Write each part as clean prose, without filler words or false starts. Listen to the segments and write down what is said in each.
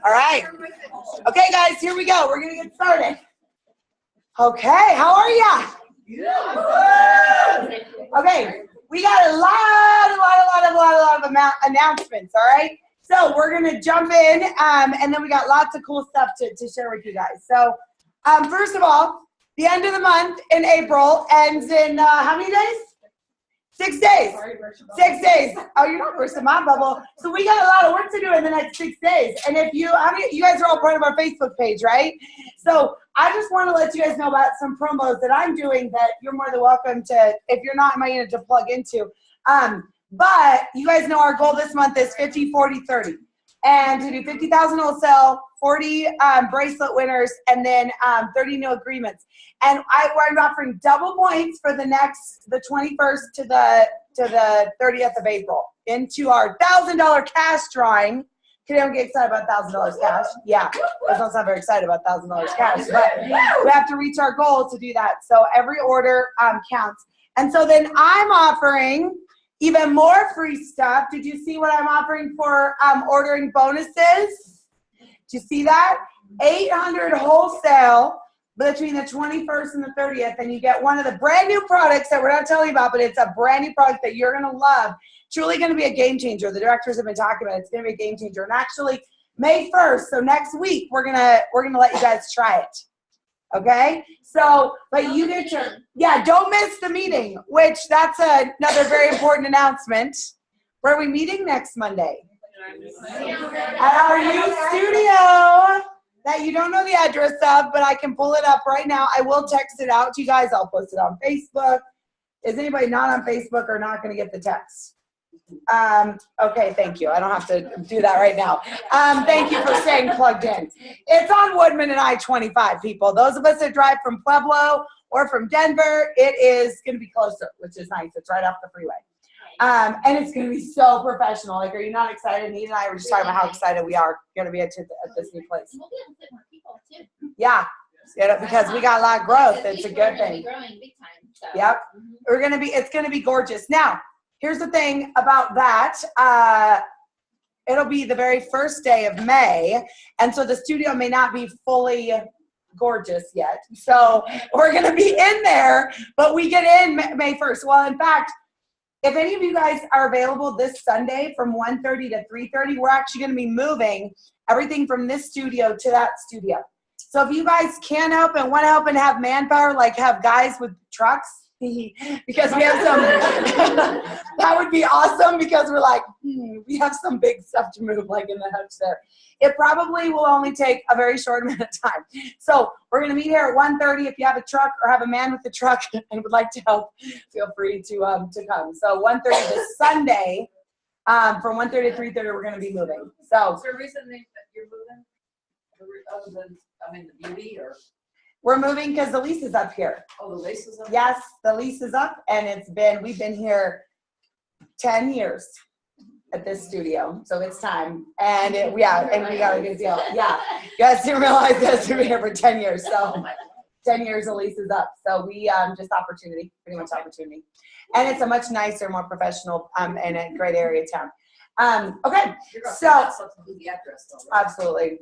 All right. Okay, guys, here we go. We're going to get started. Okay, how are ya? Okay, we got a lot of announcements, all right? So we're going to jump in, and then we got lots of cool stuff to share with you guys. So first of all, the end of the month in April ends in how many days? 6 days. 6 days. Oh, you're not bursting my bubble. So we got a lot of work to do in the next 6 days. And if you, you guys are all part of our Facebook page, right? So I just want to let you guys know about some promos that I'm doing that you're more than welcome to, if you're not in my unit, to plug into. But you guys know our goal this month is 50, 40, 30. And to do 50,000 wholesale, 40 bracelet winners, and then 30 new agreements. And I'm offering double points for the 21st to the 30th of April into our $1,000 cash drawing. Can anyone get excited about $1,000 cash? Yeah, I'm not very excited about $1,000 cash, but we have to reach our goal to do that. So every order counts. And so then I'm offering even more free stuff. Did you see what I'm offering for ordering bonuses? Did you see that? 800 wholesale between the 21st and the 30th, and you get one of the brand new products that we're not telling you about, but it's a brand new product that you're going to love. Truly going to be a game changer. The directors have been talking about it. It's going to be a game changer. And actually, May 1st, so next week, we're gonna let you guys try it. Okay? So, but you get your, yeah, don't miss the meeting, which that's another very important announcement. Where are we meeting next Monday? At our new studio that you don't know the address of, but I can pull it up right now. I will text it out to you guys. I'll post it on Facebook. Is anybody not on Facebook or not going to get the text? Okay, thank you. I don't have to do that right now. Thank you for staying plugged in. It's on Woodman and I-25, people. Those of us that drive from Pueblo or from Denver, it is going to be closer, which is nice. It's right off the freeway. And it's going to be so professional. Like, are you not excited? Nina and I were just talking about how excited we are going to be at this new place. We'll be able to fit more people too. Yeah, because we got a lot of growth. It's a good thing. Growing big time. So. Yep, it's going to be gorgeous. Now, here's the thing about that. It'll be the very first day of May, and so the studio may not be fully gorgeous yet. So we're going to be in there, but we get in May 1st. Well, in fact, if any of you guys are available this Sunday from 1:30 to 3:30, we're actually going to be moving everything from this studio to that studio. So if you guys can help and want to help and have manpower, like have guys with trucks, because we have some, that would be awesome, because we're like, we have some big stuff to move, like in the hutch there. It probably will only take a very short amount of time. So we're going to meet here at 1:30. If you have a truck or have a man with a truck and would like to help, feel free to come. So 1:30 this Sunday, from 1:30 to 3:30, we're going to be moving. So is there a reason that you're moving? Other than, the beauty, or? We're moving because the lease is up here. Oh, the lease is up? Yes, the lease is up, and we've been here 10 years at this studio, so it's time. And we got a good deal. Yeah, you guys didn't realize this. We've been here for 10 years, so 10 years the lease is up. So we just opportunity, pretty much opportunity. And it's a much nicer, more professional, and a great area of town. Okay, so absolutely.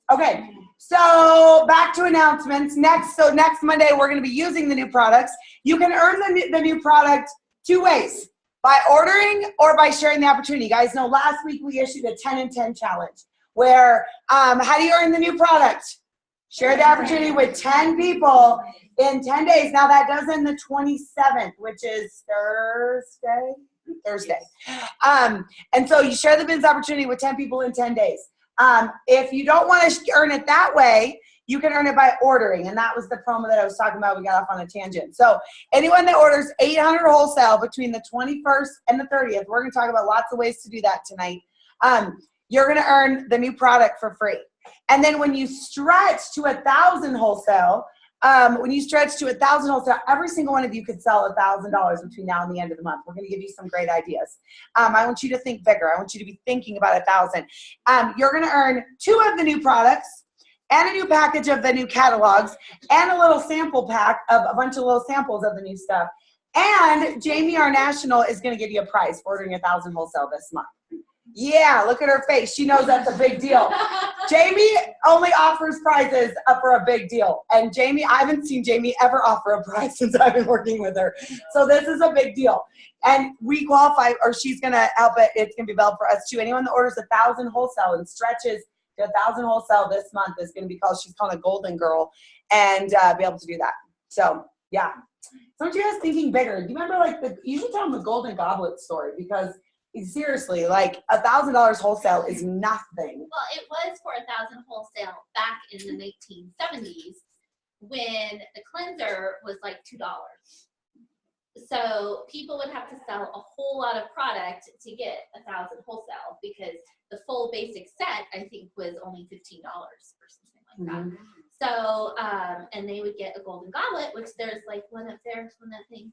Okay, so back to announcements. Next Monday we're going to be using the new products. You can earn the new product two ways: by ordering or by sharing the opportunity. You guys know last week we issued a 10 and 10 challenge where how do you earn the new product? Share the opportunity with 10 people in 10 days. Now that does end the 27th, which is Thursday. And so you share the business opportunity with 10 people in 10 days. If you don't want to earn it that way, you can earn it by ordering. And that was the promo that I was talking about. We got off on a tangent. So anyone that orders 800 wholesale between the 21st and the 30th, we're going to talk about lots of ways to do that tonight. You're going to earn the new product for free. And then when you stretch to 1,000 wholesale, every single one of you could sell $1,000 between now and the end of the month. We're going to give you some great ideas. I want you to think bigger. I want you to be thinking about 1,000. You're going to earn 2 of the new products and a new package of the new catalogs and a little sample pack of a bunch of little samples of the new stuff. And Jamie, our national, is going to give you a prize for ordering 1,000 wholesale this month. Yeah, look at her face. She knows that's a big deal. Jamie only offers prizes for a big deal. And Jamie, I haven't seen Jamie ever offer a prize since I've been working with her. So this is a big deal. And we qualify, or she's going to help it. It's going to be available for us too. Anyone that orders 1,000 wholesale and stretches to 1,000 wholesale this month is going to be called, she's called a golden girl, and be able to do that. So yeah. So you guys thinking bigger? Do you remember you should tell them the golden goblet story, because seriously, like $1,000 wholesale is nothing. Well, it was for 1,000 wholesale back in the 1970s when the cleanser was like $2. So people would have to sell a whole lot of product to get 1,000 wholesale, because the full basic set, I think, was only $15 or something like that. So, and they would get a golden goblet, which there's like one up there on that thing.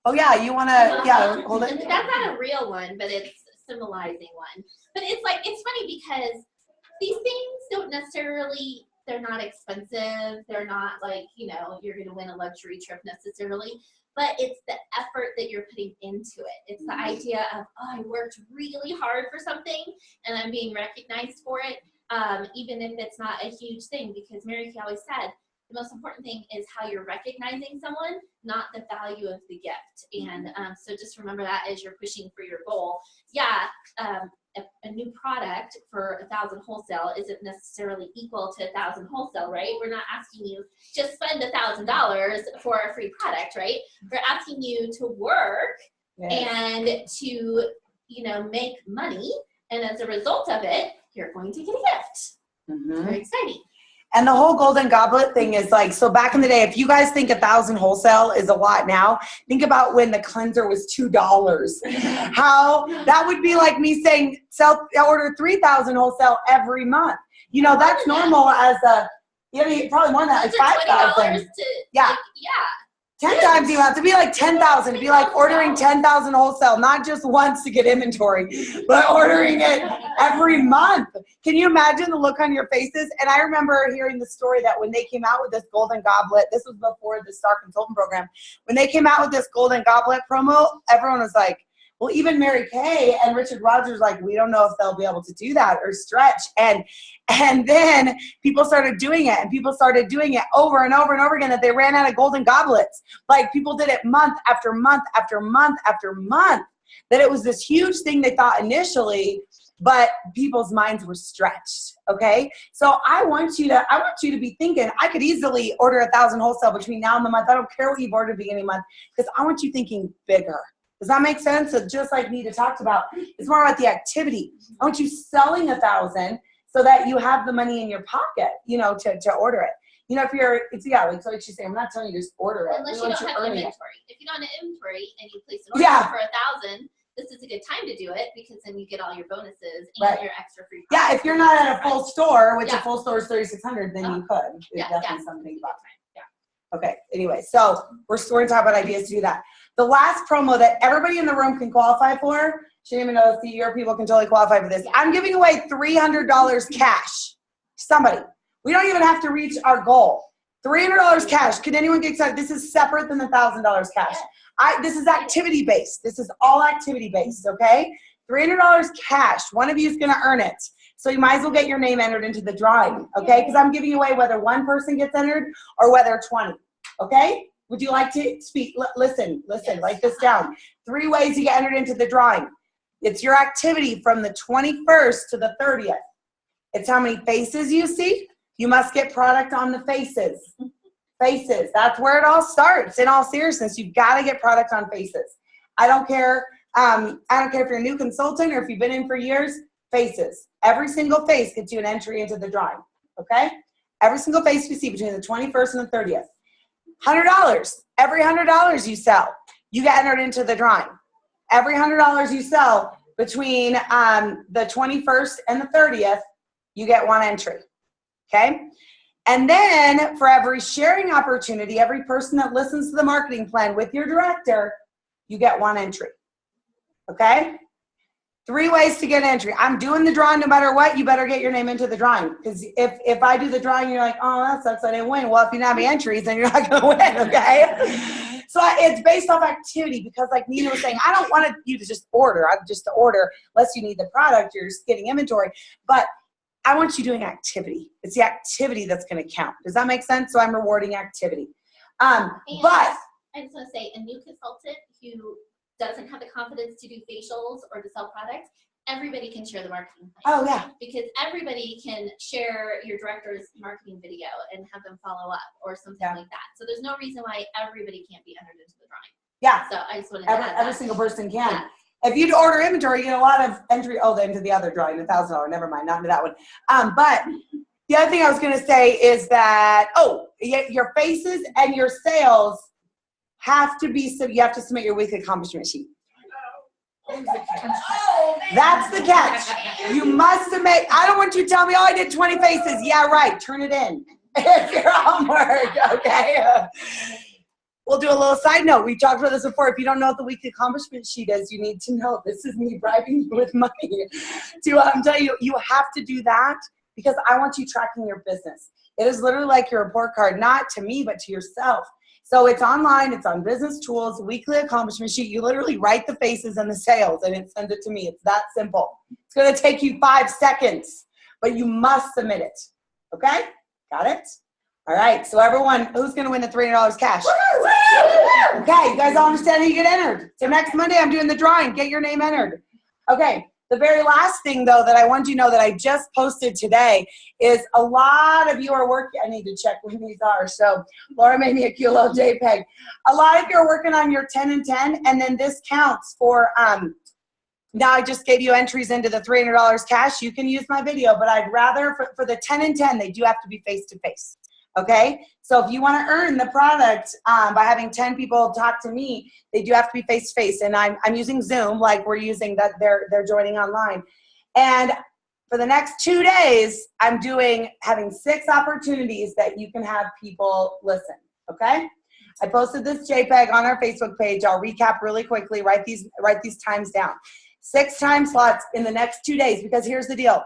Oh yeah, you want to, yeah, hold it. That's not a real one, but it's symbolizing one. But it's like, it's funny because these things don't necessarily, they're not expensive. They're not like, you know, you're going to win a luxury trip necessarily, but it's the effort that you're putting into it. It's the idea of, oh, I worked really hard for something and I'm being recognized for it. Even if it's not a huge thing, because Mary Kay always said, the most important thing is how you're recognizing someone, not the value of the gift. And so just remember that as you're pushing for your goal. Yeah, a new product for 1,000 wholesale isn't necessarily equal to 1,000 wholesale, right? We're not asking you just spend $1,000 for a free product, right? We're asking you to work and to, you know, make money. And as a result of it, you're going to get a gift. Very exciting. And the whole golden goblet thing is like, so back in the day, if you guys think 1,000 wholesale is a lot now, think about when the cleanser was $2. How that would be like me saying, order 3,000 wholesale every month. You know, that's normal as a, you know, probably more than that, like 5,000. Yeah. 10 times you have to be like 10,000. It'd be like ordering 10,000 wholesale, not just once to get inventory, but ordering it every month. Can you imagine the look on your faces? And I remember hearing the story that when they came out with this golden goblet, this was before the Star Consultant program, when they came out with this golden goblet promo, everyone was like, well, even Mary Kay and Richard Rogers, like, we don't know if they'll be able to do that or stretch. And then people started doing it, and people started doing it over and over and over again, that they ran out of golden goblets. Like, people did it month after month after month after month, that it was this huge thing they thought initially, but people's minds were stretched. Okay. So I want you to be thinking, I could easily order 1,000 wholesale between now and the month. I don't care what you've ordered beginning of the month, because I want you thinking bigger. Does that make sense? So just like Nita talked about, it's more about the activity. I want you selling 1,000 so that you have the money in your pocket, you know, to order it. You know, like so she's saying, I'm not telling you to just order it. Unless you don't have inventory. If you don't have inventory and you place an order for 1,000, this is a good time to do it, because then you get all your bonuses and your extra free products. Yeah, if you're not at a full store, which a full store is $3,600, then you could. It's definitely something about it. Okay, anyway, so we're going to talk about ideas to do that. The last promo that everybody in the room can qualify for, she didn't even know if your people can totally qualify for this. I'm giving away $300 cash. Somebody. We don't even have to reach our goal. $300 cash. Could anyone get excited? This is separate than the $1,000 cash. This is activity-based. This is all activity-based, okay? $300 cash. One of you is going to earn it. So you might as well get your name entered into the drawing, okay? Because I'm giving away whether one person gets entered or whether 20, okay? Would you like to speak? Listen, write this down. 3 ways you get entered into the drawing. It's your activity from the 21st to the 30th. It's how many faces you see. You must get product on the faces. Faces, that's where it all starts. In all seriousness, you've got to get product on faces. I don't care if you're a new consultant or if you've been in for years, faces. Every single face gets you an entry into the drawing, okay? Every single face you see between the 21st and the 30th. $100. Every $100 you sell, you get entered into the drawing. Every $100 you sell between the 21st and the 30th, you get 1 entry, okay? And then for every sharing opportunity, every person that listens to the marketing plan with your director, you get 1 entry, okay? 3 ways to get entry. I'm doing the drawing no matter what. You better get your name into the drawing. Because if I do the drawing, you're like, oh, that sucks, I didn't win. Well, if you don't have any entries, then you're not going to win, okay? So it's based off activity because like Nina was saying, I don't want you to just order. I'm just to order unless you need the product. You're just getting inventory. But I want you doing activity. It's the activity that's going to count. Does that make sense? So I'm rewarding activity. And But I just want to say, a new consultant who doesn't have the confidence to do facials or to sell products, everybody can share the marketing plan. oh yeah, Because everybody can share your director's marketing video and have them follow up or something Yeah. like that. So there's no reason why everybody can't be entered into the drawing. yeah. So I just wanted to add Every that. single person can. Yeah. If you order inventory, you get a lot of entry. Oh, into the other drawing, $1,000. Never mind, not into that one. But the other thing I was going to say is that your faces and your sales have to be. So you have to submit your weekly accomplishment sheet. That's the catch. You must submit. I don't want you to tell me, oh, I did 20 faces. Yeah, right. Turn it in. It's your homework, okay? We'll do a little side note. We talked about this before. If you don't know what the weekly accomplishment sheet is, you need to know. This is me bribing you with money to tell you, you have to do that because I want you tracking your business. It is literally like your report card, not to me, but to yourself. So it's online, it's on Business Tools, weekly accomplishment sheet. You literally write the faces and the sales and it sends it to me. It's that simple. It's gonna take you 5 seconds, but you must submit it, okay? Got it? All right, so everyone, who's gonna win the $300 cash? Okay, you guys all understand how you get entered. So next Monday, I'm doing the drawing, get your name entered. Okay, the very last thing though that I want you to know that I just posted today is a lot of you are working, I need to check when these are, so Laura made me a cute little JPEG. A lot of you are working on your 10 and 10, and then this counts for, now I just gave you entries into the $300 cash. You can use my video, but I'd rather, for the 10 and 10, they do have to be face-to-face, okay? So if you want to earn the product by having 10 people talk to me, they do have to be face-to-face, and I'm using Zoom like we're using that they're joining online. And for the next 2 days, I'm having 6 opportunities that you can have people listen, okay? I posted this JPEG on our Facebook page. I'll recap really quickly, write these times down. 6 time slots in the next 2 days, because here's the deal.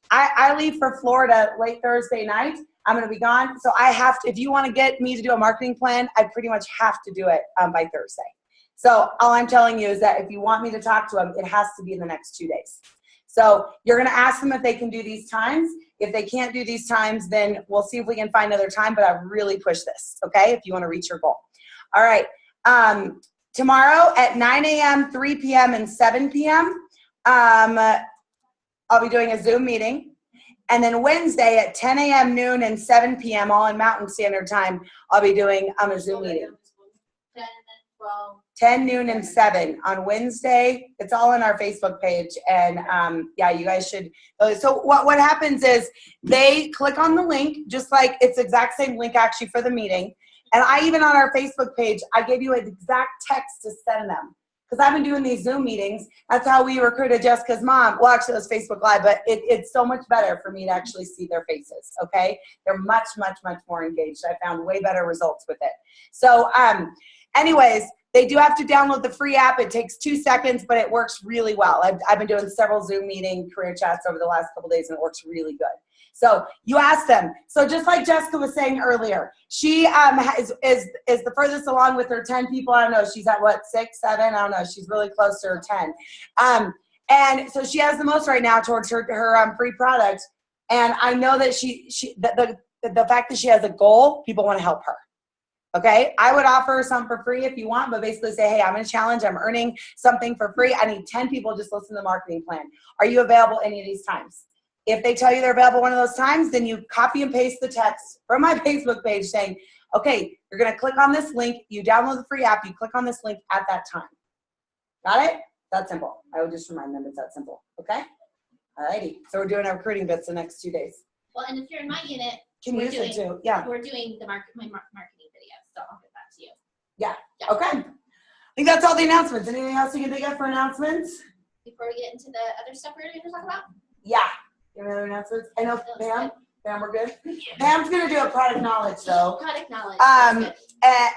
I leave for Florida late Thursday night. I'm going to be gone. So I have to, if you want to get me to do a marketing plan, I pretty much have to do it by Thursday. So all I'm telling you is that if you want me to talk to them, it has to be in the next 2 days. So you're going to ask them if they can do these times. If they can't do these times, then we'll see if we can find another time, but I really push this, okay, if you want to reach your goal. All right. Tomorrow at 9 a.m., 3 p.m., and 7 p.m., I'll be doing a Zoom meeting. And then Wednesday at 10 a.m., noon, and 7 p.m., all in Mountain Standard Time, I'll be doing a Zoom meeting. 10 and 12. 10, noon, and 7 on Wednesday. It's all on our Facebook page. And yeah, you guys should. So what happens is they click on the link, just like it's the exact same link actually for the meeting. And I even on our Facebook page, I gave you an exact text to send them. Because I've been doing these Zoom meetings. That's how we recruited Jessica's mom. Well, actually, it was Facebook Live, but it's so much better for me to actually see their faces, okay? They're much, much, much more engaged. I found way better results with it. So anyways, they do have to download the free app. It takes 2 seconds, but it works really well. I've been doing several Zoom meeting career chats over the last couple days, and it works really good. So you ask them. So just like Jessica was saying earlier, she is the furthest along with her 10 people. I don't know. She's at what, 6, 7? I don't know. She's really close to her 10. And so she has the most right now towards her free product. And I know that the fact that she has a goal, people want to help her. Okay, I would offer her something for free if you want, but basically say, hey, I'm in a challenge. I'm earning something for free. I need 10 people just listen to the marketing plan. Are you available any of these times? If they tell you they're available one of those times, then you copy and paste the text from my Facebook page saying, okay, you're going to click on this link. You download the free app. You click on this link at that time. Got it? That's simple. I would just remind them it's that simple. Okay? All righty. So we're doing our recruiting bits the next 2 days. Well, and if you're in my unit, Can you use it too? Yeah. we're doing my marketing video, so I'll get that to you. Yeah. Okay. I think that's all the announcements. Anything else you can think of for announcements? Before we get into the other stuff we're going to talk about? Yeah. Any other announcements? I know Pam. Pam, we're good. Pam's gonna do a product knowledge though. Product knowledge. That's good.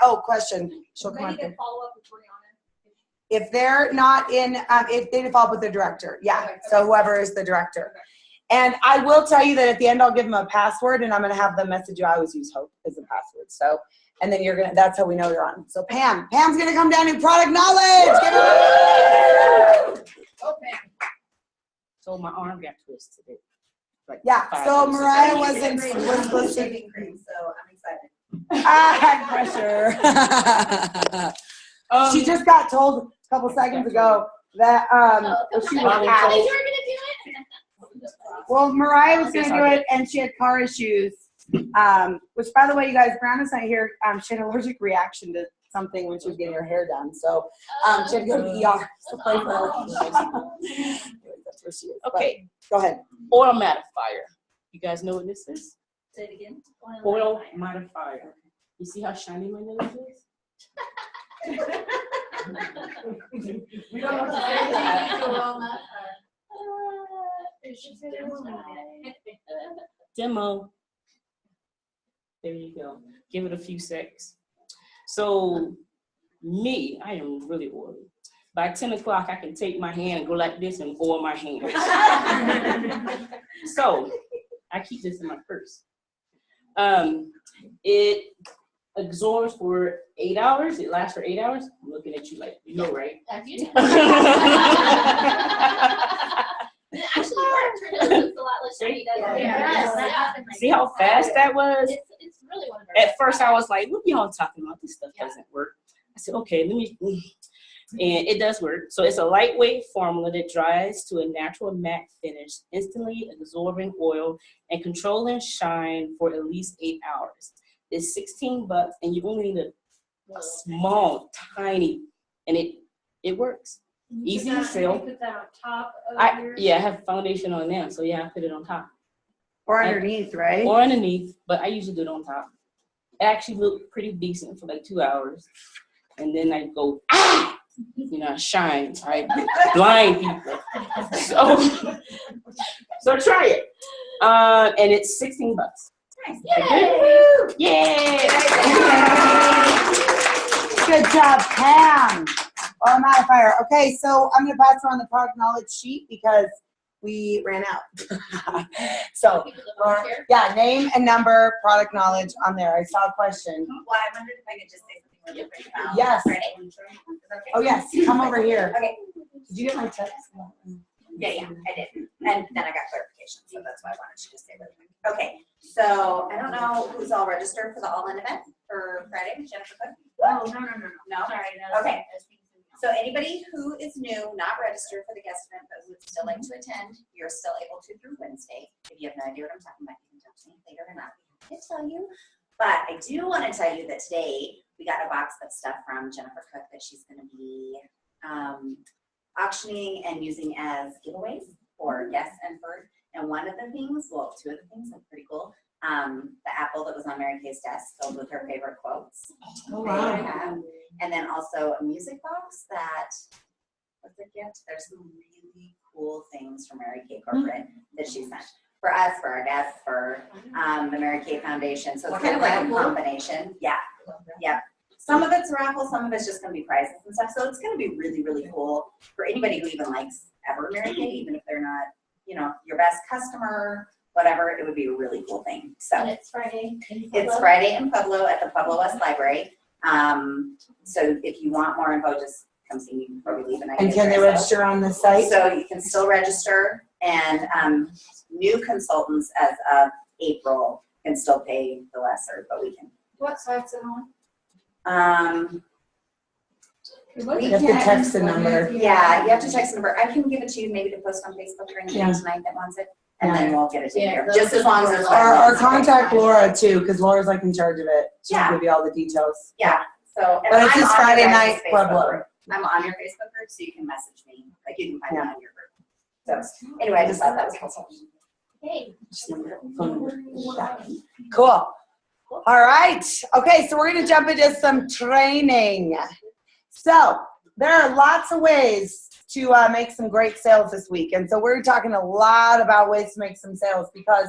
Oh, question. She'll come up Maybe here. get follow up with Brianna. If they're not in, if they default with the director, yeah. So whoever is the director. And I will tell you that at the end, I'll give them a password, and I'm going to have them message you. I always use Hope as a password. So, and then that's how we know you're on. So Pam's going to come down in product knowledge. Give it So my arm got twisted. Like Yeah. 5 So minutes Mariah ago. was supposed to. Shaving cream, so I'm excited. Pressure. She just got told a couple seconds ago that she was you were gonna out. do it. Well, Mariah was going to do it, and she had car issues. Which, by the way, you guys, Brianna's not here. She had an allergic reaction to something when she was getting her hair done. So she had to go to the ER. So pray for her. That's where she is. Okay, But go ahead. oil modifier. You guys know what this is? Say it again. Oil modifier. You see how shiny my nose is? We don't know what to say to that. Demo. There you go. Give it a few seconds. So me, I am really oily. By 10 o'clock, I can take my hand and go like this and oil my hands. So I keep this in my purse. It absorbs for 8 hours. It lasts for 8 hours. I'm looking at you like, you know, right? It actually works. Her nose looks a lot less shiny, doesn't it? Yeah. See how fast that was? It's really one of her At best first, I products. was like, what y'all talking about? This stuff doesn't work. I said, okay, let me. And it does work. So it's a lightweight formula that dries to a natural matte finish, instantly absorbing oil and controlling shine for at least 8 hours. It's $16, and you only need a small, tiny, and it works. Easy to sell. Put that on top of yours? I have foundation on now, so yeah, I put it on top. Or underneath, right? Or underneath, but I usually do it on top. It actually looked pretty decent for like 2 hours. And then I go, you know, shine, right? Blind people. So try it. And it's $16. Yay! Good job, Pam. Oil modifier. Okay, so I'm going to pass around the product knowledge sheet because we ran out. So, yeah, name and number, product knowledge on there. I saw a question. Well, I wondered if I could just say something really quick about Yes. Friday. Is that okay? Oh, yes, come over here. Okay. Did you get my text? Yeah, I did. And then I got clarification, so that's why I wanted to just say really quick. Okay, so I don't know who's all registered for the all-in event for Friday, Jennifer Cook? Oh, no. No? Sorry. Okay. So anybody who is new, not registered for the guest event, but would still like to attend, you're still able to through Wednesday. If you have no idea what I'm talking about, you can talk to me later or not. I can tell you. But I do want to tell you that today we got a box of stuff from Jennifer Cook that she's going to be auctioning and using as giveaways for guests and for, and one of the things, well, two of the things are pretty cool. The apple that was on Mary Kay's desk filled with her favorite quotes. Oh, They wow. have. And then also a music box that, what's a gift? There's some really cool things from Mary Kay Corporate that she sent. For us, for our guests, for the Mary Kay Foundation. So it's kind of like a combination. Yeah. Yeah. Some of it's raffle, some of it's just going to be prizes and stuff. So it's going to be really, really cool for anybody who even likes ever Mary Kay, even if they're not, you know, your best customer, whatever. It would be a really cool thing. So And it's Friday. it's Friday in Pueblo at the Pueblo West Library. So if you want more info, just come see me before we leave. And can they register on the site? So you can still register, and new consultants as of April can still pay the lesser, but we can. What site's it on? You have to text the number. Yeah, you have to text the number. I can give it to you maybe to post on Facebook or anything Yeah. tonight that wants it, and then we'll get it to Yeah, you. Just as long as there's. Or contact Laura too, because Laura's like in charge of it. She'll Yeah. give you all the details. Yeah, so. and But it's I'm this on your Friday guys' night, Facebook Pueblo. group. I'm on your Facebook group, so you can message me, like you can find me Yeah. on your group. So, anyway, I just thought that was helpful. Hey. Cool. All right. Okay, so we're going to jump into some training. So there are lots of ways to make some great sales this week. And so we're talking a lot about ways to make some sales because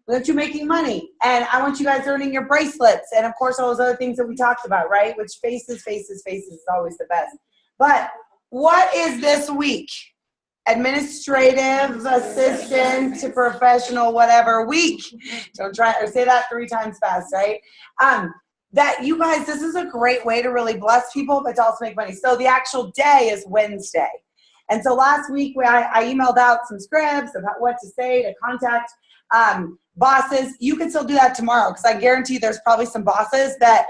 we want you making money. And I want you guys earning your bracelets. And, of course, all those other things that we talked about, right? Which faces is always the best. But What is this week? Administrative assistant to professional whatever week. Don't try or say that 3 times fast, right? That you guys, this is a great way to really bless people, but to also make money. So the actual day is Wednesday. And so last week I emailed out some scripts about what to say to contact bosses. You can still do that tomorrow because I guarantee there's probably some bosses that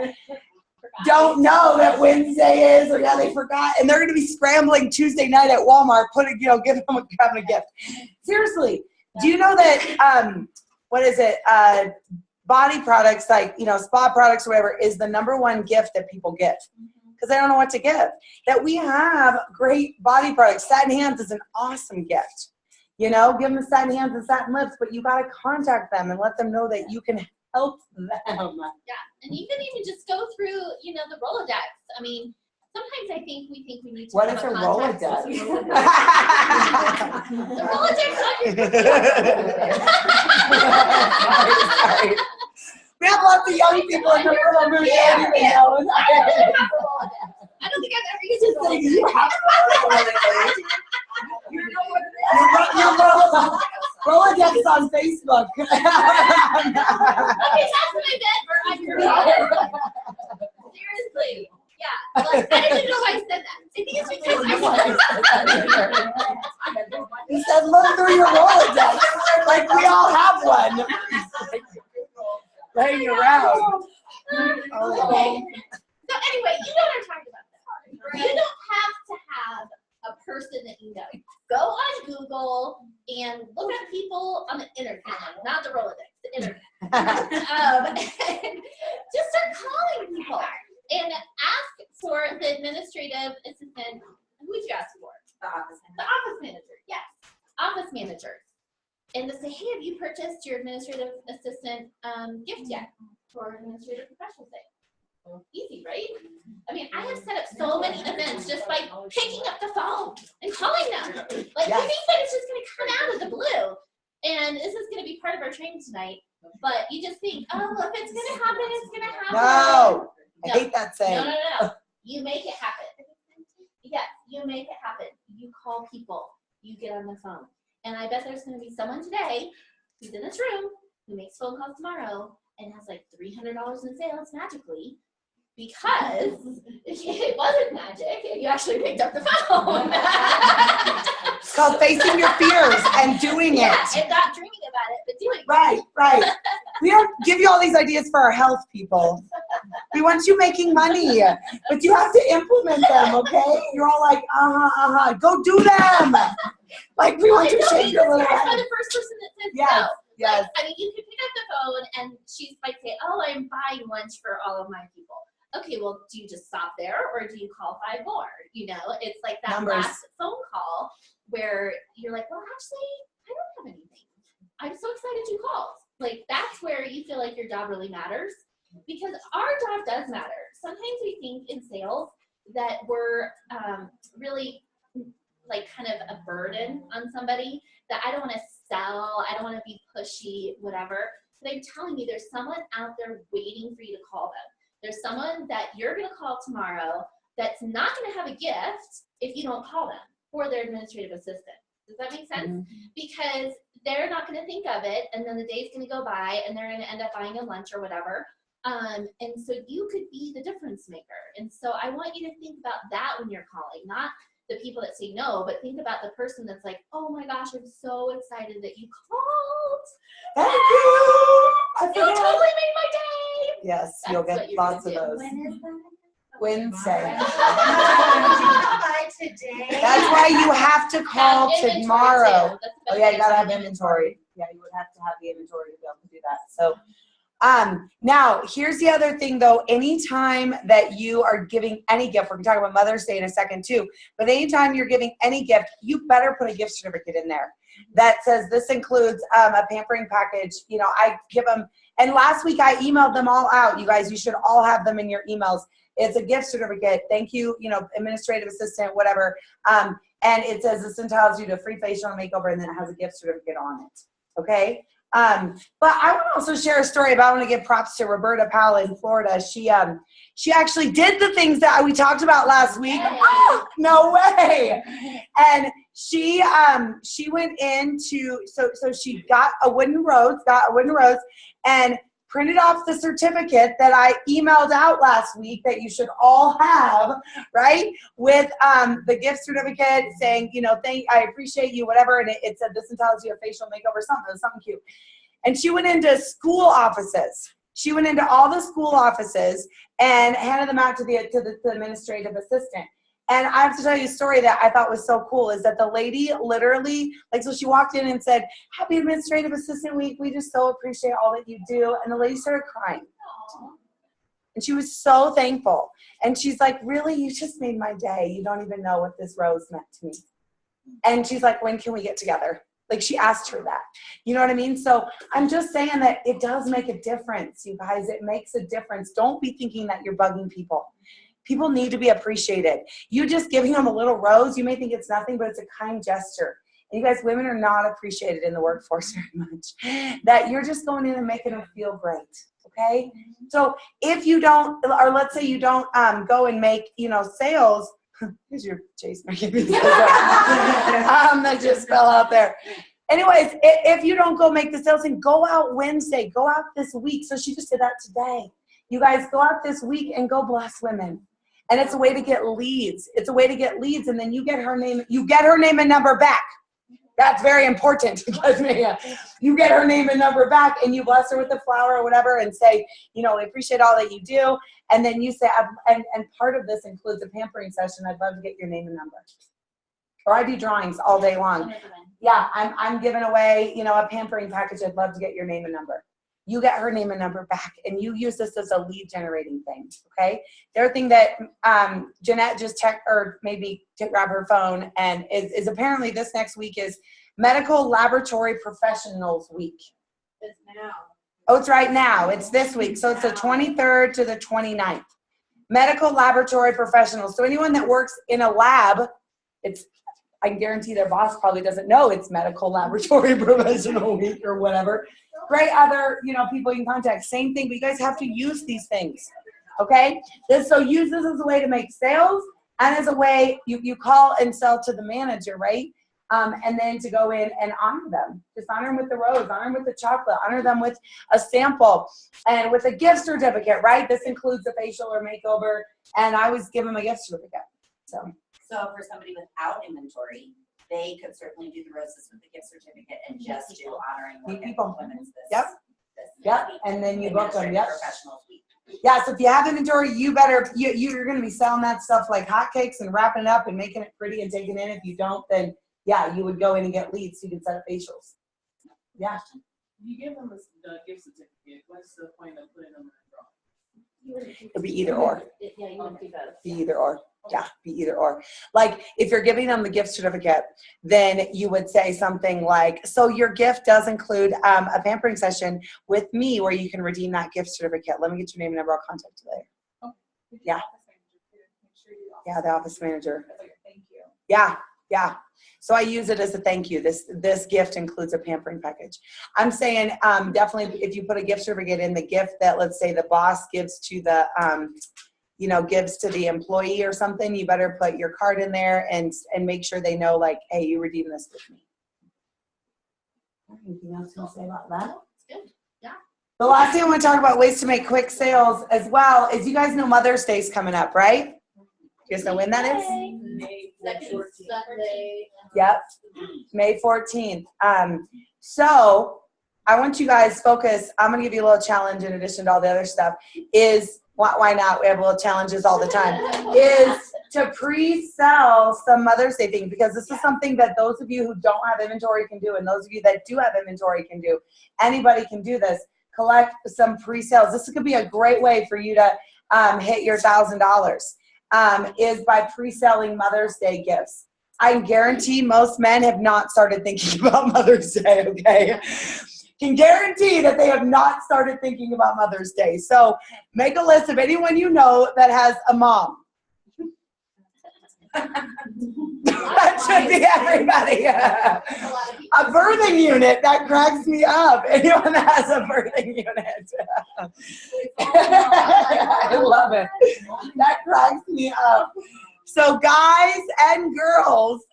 don't know that Wednesday is, or yeah, they forgot, and they're going to be scrambling Tuesday night at Walmart, giving them a gift. Seriously, do you know that body products like spa products or whatever is the #1 gift that people give because they don't know what to give? That we have great body products. Satin Hands is an awesome gift. Give them the satin hands and satin lips, but you got to contact them and let them know that you can help them. Yeah, and you can even just go through, the Rolodex. I mean, sometimes I think we need to What have is a a contact. Rolodex? The Rolodex on your Sorry. We have lots of young people in the room who don't even know. I don't think I've ever used it. You have Rolodex on Facebook. Okay, that's what I meant. Seriously. Yeah. Like, I didn't know why I said that. I think it's because He said, look through your Rolodex. Like we all have one. Laying around. Okay. So anyway, you know what I'm talking about. You don't have to have a person that you know. Go on Google and look at people on the internet, not the Rolodex, the internet. And just start calling people and ask for the administrative assistant. Who would you ask for? The office The office manager, yes. Office managers. And to say, hey, have you purchased your administrative assistant gift yet for administrative professional thing? Easy, right? I mean, I have set up so many events just by picking up the phone and calling them. Like, you think that it's just going to come out of the blue. And this is going to be part of our training tonight. But you just think, oh, if it's going to happen, it's going to happen. No. I hate that saying. No. You make it happen. Yes, you make it happen. You call people. You get on the phone. And I bet there's going to be someone today who's in this room who makes phone calls tomorrow and has like $300 in sales magically because it wasn't magic and you actually picked up the phone. It's called facing your fears and doing it. And not dreaming about it, but doing it. Right. We don't give you all these ideas for our health, people. We want you making money, but you have to implement them, okay? You're all like, go do them. Like we want you to shake your little head. head. The first person that says Yes. no. Yes. Like, I mean, you could pick up the phone and she might say, oh, I'm buying lunch for all of my people. Okay, well, do you just stop there or do you call 5 more? It's like that Numbers. last phone call where you're like, well, actually, I don't have anything. I'm so excited you called. Like, that's where you feel like your job really matters because our job does matter. Sometimes we think in sales that we're really like kind of a burden on somebody, that I don't want to sell, I don't want to be pushy, whatever. But I'm telling you, there's someone out there waiting for you to call them. There's someone that you're going to call tomorrow that's not going to have a gift if you don't call them for their administrative assistant. Does that make sense? Mm-hmm. Because they're not going to think of it, and then the day's going to go by, and they're going to end up buying a lunch or whatever. And so you could be the difference maker. And so I want you to think about that when you're calling, not the people that say no, but think about the person that's like, oh my gosh, I'm so excited that you called. Thank you. I You forgot. totally made my day. Yes, That's you'll what get you're lots of gonna those. When is that? Wednesday. By today. That's why you have to call Have inventory, tomorrow. too. That's the Oh best yeah, you thing gotta about have inventory. Yeah, you would have to have the inventory to be able to do that. So, now here's the other thing though. Anytime that you are giving any gift, we're gonna talk about Mother's Day in a second too, but anytime you're giving any gift, you better put a gift certificate in there that says this includes a pampering package. I give them, and last week I emailed them all out. You guys, you should all have them in your emails. It's a gift certificate. Thank you, administrative assistant, whatever. And it says this entitles you to a free facial and makeover, and then it has a gift certificate on it. Okay? But I want to also share a story about, I want to give props to Roberta Powell in Florida. She actually did the things that we talked about last week. Oh, no way. And she went into, so she got a wooden rose and printed off the certificate that I emailed out last week that you should all have, right? With the gift certificate saying, I appreciate you, whatever. And it said, this entitles you a facial makeover, something cute. And she went into school offices. She went into all the school offices and handed them out to the administrative assistant. And I have to tell you a story that I thought was so cool is that the lady literally, so she walked in and said, happy Administrative Assistant Week. We just so appreciate all that you do. And the lady started crying. Aww. And she was so thankful. And she's like, really? You just made my day. You don't even know what this rose meant to me. And she's like, when can we get together? Like she asked her that. You know what I mean? So I'm just saying that it does make a difference, you guys. It makes a difference. Don't be thinking that you're bugging people. People need to be appreciated. You just giving them a little rose, you may think it's nothing, but it's a kind gesture. And you guys, women are not appreciated in the workforce very much. That you're just going in and making them feel great, okay? So if you don't, or let's say you don't go and make, sales. Here's your Chase. That just fell out there. Anyways, if you don't go make the sales thing, go out Wednesday, go out this week. So she just did that today. You guys go out this week and go bless women. And it's a way to get leads. It's a way to get leads, and then you get her name and number back. That's very important. You get her name and number back, and you bless her with a flower or whatever and say, we appreciate all that you do. And then you say, and part of this includes a pampering session. I'd love to get your name and number. Or I do drawings all day long. Yeah, I'm giving away, a pampering package. I'd love to get your name and number. You get her name and number back, and you use this as a lead generating thing, okay? The other thing that Jeanette just checked, or maybe to grab her phone, and is apparently this next week is Medical Laboratory Professionals Week. It's now. Oh, it's right now. It's this week. So it's the 23rd to the 29th. Medical Laboratory Professionals. So anyone that works in a lab, I can guarantee their boss probably doesn't know it's Medical Laboratory Professional Week or whatever. Great other, people you can contact. Same thing, but you guys have to use these things, okay? So use this as a way to make sales, and as a way you call and sell to the manager, right? And then to go in and honor them. Just honor them with the rose, honor them with the chocolate, honor them with a sample, and with a gift certificate, right? This includes a facial or makeover, and I always give them a gift certificate, So for somebody without inventory, they could certainly do the roses with the gift certificate and just do honoring women's this. Yep. And then you book them. Yep. Professionals Week. Yeah. So if you have inventory, you're going to be selling that stuff like hotcakes and wrapping it up and making it pretty and taking it in. If you don't, then you would go in and get leads so you can set up facials. Yeah. You give them the gift certificate. What's the point of putting them in a draw? It'll be either or. Yeah, you want to do both. Be either or. Yeah, be either or. Like if you're giving them the gift certificate, then you would say something like, so your gift does include a pampering session with me where you can redeem that gift certificate. Let me get your name and number. I'll contact you later. Yeah. Yeah, the office manager. Thank you. Yeah. So I use it as a thank you. This gift includes a pampering package. I'm saying definitely if you put a gift certificate in, the gift that, let's say, the boss gives to the gives to the employee or something, you better put your card in there and make sure they know, like, hey, you redeem this with me. Anything else you want to say about that? It's good. Yeah. The last thing I want to talk about, ways to make quick sales as well, is you guys know Mother's Day's coming up, right? You guys know when that is? Second Sunday. Yep, May 14th. So I want you guys focus. I'm going to give you a little challenge in addition to all the other stuff. Why not? We have little challenges all the time. Is to pre-sell some Mother's Day things, because this is something that those of you who don't have inventory can do, and those of you that do have inventory can do. Anybody can do this. Collect some pre-sales. This could be a great way for you to hit your $1,000. Is by pre-selling Mother's Day gifts. I guarantee most men have not started thinking about Mother's Day, okay? Can guarantee that they have not started thinking about Mother's Day. So make a list of anyone you know that has a mom. That should be everybody. A lot of people. A birthing unit, that cracks me up. Anyone that has a birthing unit. I love it. That cracks me up. So guys and girls,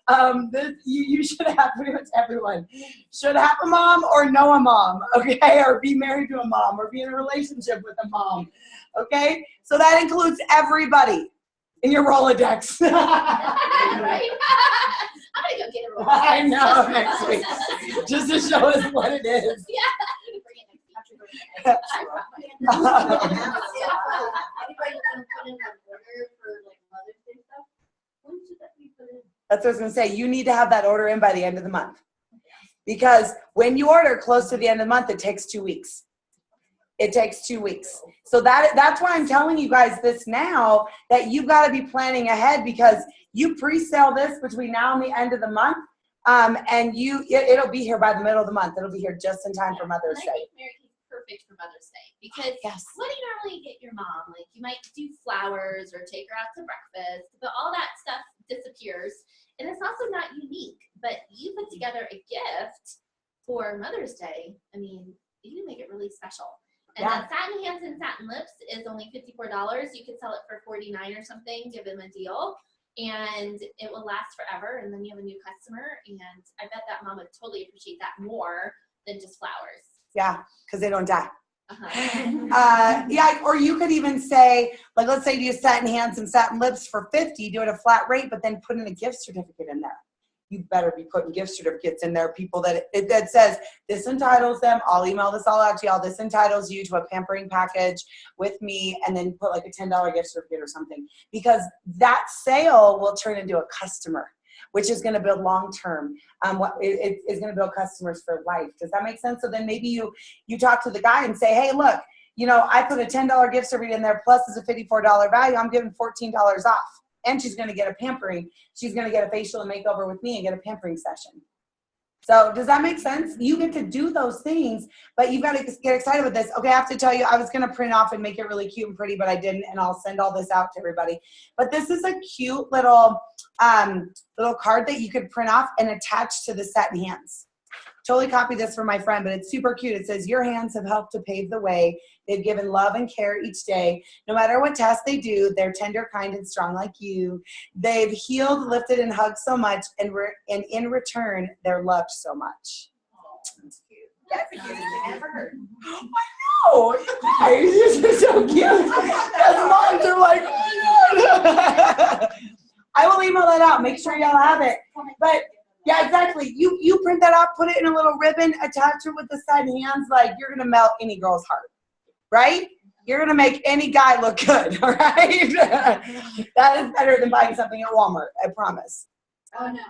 you should have, pretty much everyone should have a mom or know a mom, okay? Or be married to a mom or be in a relationship with a mom, okay? So that includes everybody in your Rolodex. Right? I'm gonna go get a roll. I know, next week. Just to show us what it is. Yeah. Bring it next week. Anybody can put in an order for like Mother's Day stuff? When should that be put in? That's what I was gonna say. You need to have that order in by the end of the month. Because when you order close to the end of the month, it takes 2 weeks. It takes 2 weeks. So that's why I'm telling you guys this now, that you've got to be planning ahead, because you pre-sale this between now and the end of the month. And it'll be here by the middle of the month. It'll be here just in time for Mother's And I Day. think Mary Kay's perfect for Mother's Day because Yes. what do you normally get your mom? Like you might do flowers or take her out to breakfast, but all that stuff disappears. And it's also not unique, but you put together a gift for Mother's Day. I mean, you can make it really special. And Yeah. that satin hands and satin lips is only $54. You could sell it for $49 or something, give them a deal. And it will last forever. And then you have a new customer. And I bet that mom would totally appreciate that more than just flowers. Yeah, because they don't die. Uh-huh. Yeah, or you could even say, like, let's say you do satin hands and satin lips for $50, do it a flat rate, but then put in a gift certificate in there. You better be putting gift certificates in there, people that says, this entitles them, I'll email this all out to y'all, this entitles you to a pampering package with me, and then put like a $10 gift certificate or something. Because that sale will turn into a customer, which is going to build long-term. It is going to build customers for life. Does that make sense? So then maybe you talk to the guy and say, hey, look, I put a $10 gift certificate in there, plus is a $54 value. I'm giving $14 off. And she's going to get a pampering. She's going to get a facial and makeover with me and get a pampering session. So does that make sense? You get to do those things, but you've got to get excited with this. Okay, I have to tell you, I was going to print off and make it really cute and pretty, but I didn't, and I'll send all this out to everybody. But this is a cute little card that you could print off and attach to the satin hands. Totally copied this from my friend, but it's super cute. It says, your hands have helped to pave the way. They've given love and care each day. No matter what task they do, they're tender, kind, and strong like you. They've healed, lifted, and hugged so much, and in return, they're loved so much. That's cute. That's the cutest thing I ever heard. Oh, you guys, this is so cute. As moms are like, I will email that out. Make sure y'all have it. But yeah, exactly. You print that out, put it in a little ribbon, attach it with the side hands. Like, you're gonna melt any girl's heart, right? You're gonna make any guy look good, all right? That is better than buying something at Walmart, I promise. Oh, no.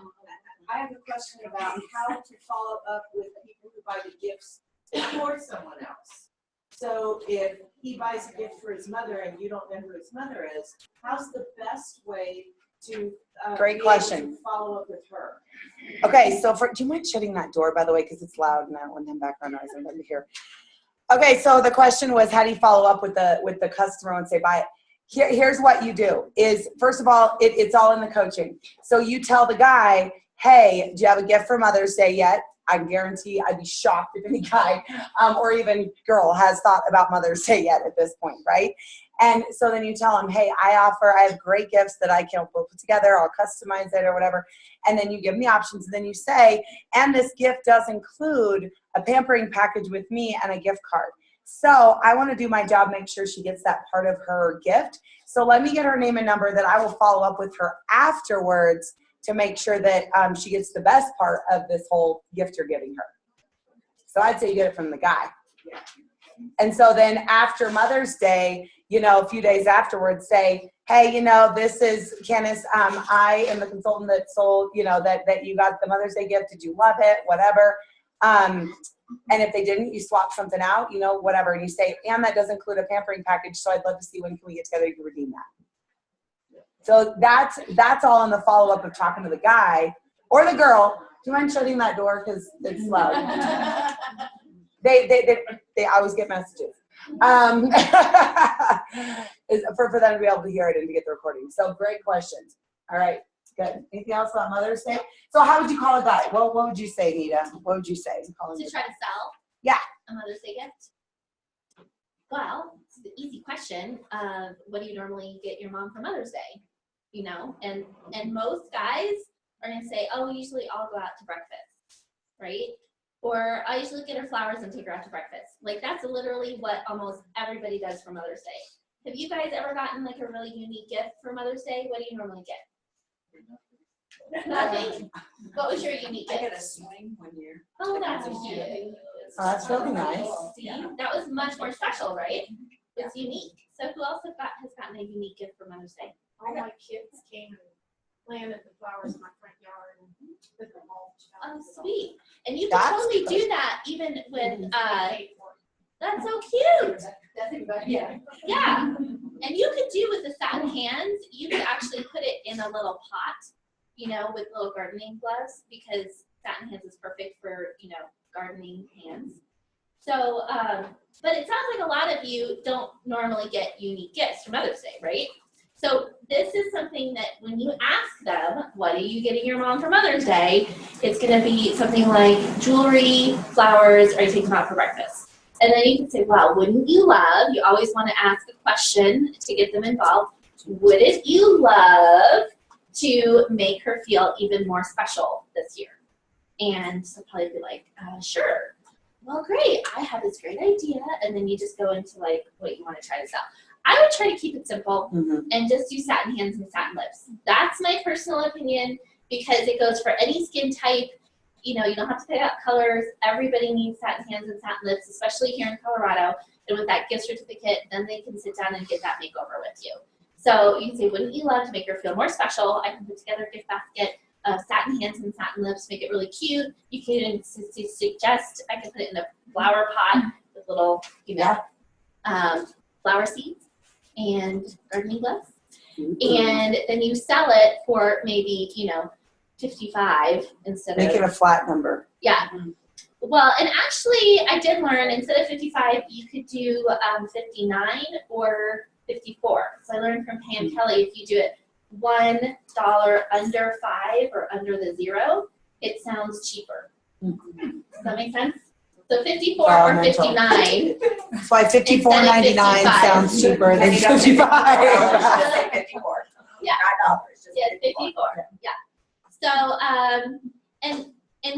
I have a question about how to follow up with people who buy the gifts for someone else. So if he buys a gift for his mother and you don't know who his mother is, how's the best way to Great be able question. to follow up with her? Okay, so do you mind shutting that door, by the way, because it's loud and I don't want them background noise. I'm to hear. Okay, so the question was, how do you follow up with the customer and say buy it? Here's what you do is, first of all, it's all in the coaching. So you tell the guy, hey, do you have a gift for Mother's Day yet? I guarantee I'd be shocked if any guy or even girl has thought about Mother's Day yet at this point, right? And so then you tell them, hey, I have great gifts that I can put together. I'll customize it or whatever. And then you give them the options. And then you say, and this gift does include a pampering package with me and a gift card. So I want to do my job, make sure she gets that part of her gift. So let me get her name and number that I will follow up with her afterwards to make sure that she gets the best part of this whole gift you're giving her. So I'd say you get it from the guy. And so then after Mother's Day, a few days afterwards, say, hey, this is Candace. I am the consultant that sold, that you got the Mother's Day gift. Did you love it? Whatever. And if they didn't, you swap something out, whatever. And you say, and that does include a pampering package. So I'd love to see when can we get together to redeem that. So that's all in the follow-up of talking to the guy or the girl. Do you mind shutting that door? Because it's loud. They always get messages. For them to be able to hear it and to get the recording. So great questions. All right. Good. Anything else about Mother's Day? So how would you call a guy? What would you say, Nita? What would you say? Calling To it- try to sell? Yeah. A Mother's Day gift? Well, it's the easy question of what do you normally get your mom for Mother's Day? You know, and most guys are gonna say, oh, usually I'll go out to breakfast, right? Or I usually get her flowers and take her out to breakfast. Like that's literally what almost everybody does for Mother's Day. Have you guys ever gotten like a really unique gift for Mother's Day? What do you normally get? Nothing? What was your unique I gift? got a swing one year. Oh, that's That's cute. cute. Oh, that's really nice. See, that was much more special, right? It's unique. So who else has gotten a unique gift for Mother's Day? All my kids came and planted the flowers in my front yard and put them all. Oh, sweet. And you can That's totally good. do that even with, Paid for that's so cute. Nothing but, yeah. Yeah. And you could do with the satin hands, you could actually put it in a little pot, you know, with little gardening gloves because satin hands is perfect for, you know, gardening hands. So, but it sounds like a lot of you don't normally get unique gifts for Mother's Day, right? So this is something that when you ask them, what are you getting your mom for Mother's Day? It's gonna be something like jewelry, flowers, or you take them out for breakfast. And then you can say, well, wouldn't you love, you always wanna ask a question to get them involved. Wouldn't you love to make her feel even more special this year? And they'll probably be like, sure. Well, great, I have this great idea. And then you just go into like what you wanna try to sell. I would try to keep it simple Mhm. and just do satin hands and satin lips. That's my personal opinion because it goes for any skin type. You know, you don't have to pick out colors. Everybody needs satin hands and satin lips, especially here in Colorado. And with that gift certificate, then they can sit down and get that makeover with you. So you can say, wouldn't you love to make her feel more special? I can put together a gift basket of satin hands and satin lips, make it really cute. You can suggest, I can put it in a flower pot with little, you know, flower seeds and gardening gloves. And then you sell it for maybe, you know, 55 instead Make of, it a flat number. yeah. Well, and actually I did learn instead of 55, you could do 59 or 54. So I learned from Pam Kelly, if you do it $1 under 5 or under the 0, it sounds cheaper. Does that make sense? So 54 or mental. 59. That's why $54.99 Instead of sounds cheaper than Just 55. say 54. Yeah. Not dollars, just Yeah, 54. 54. Yeah. So, and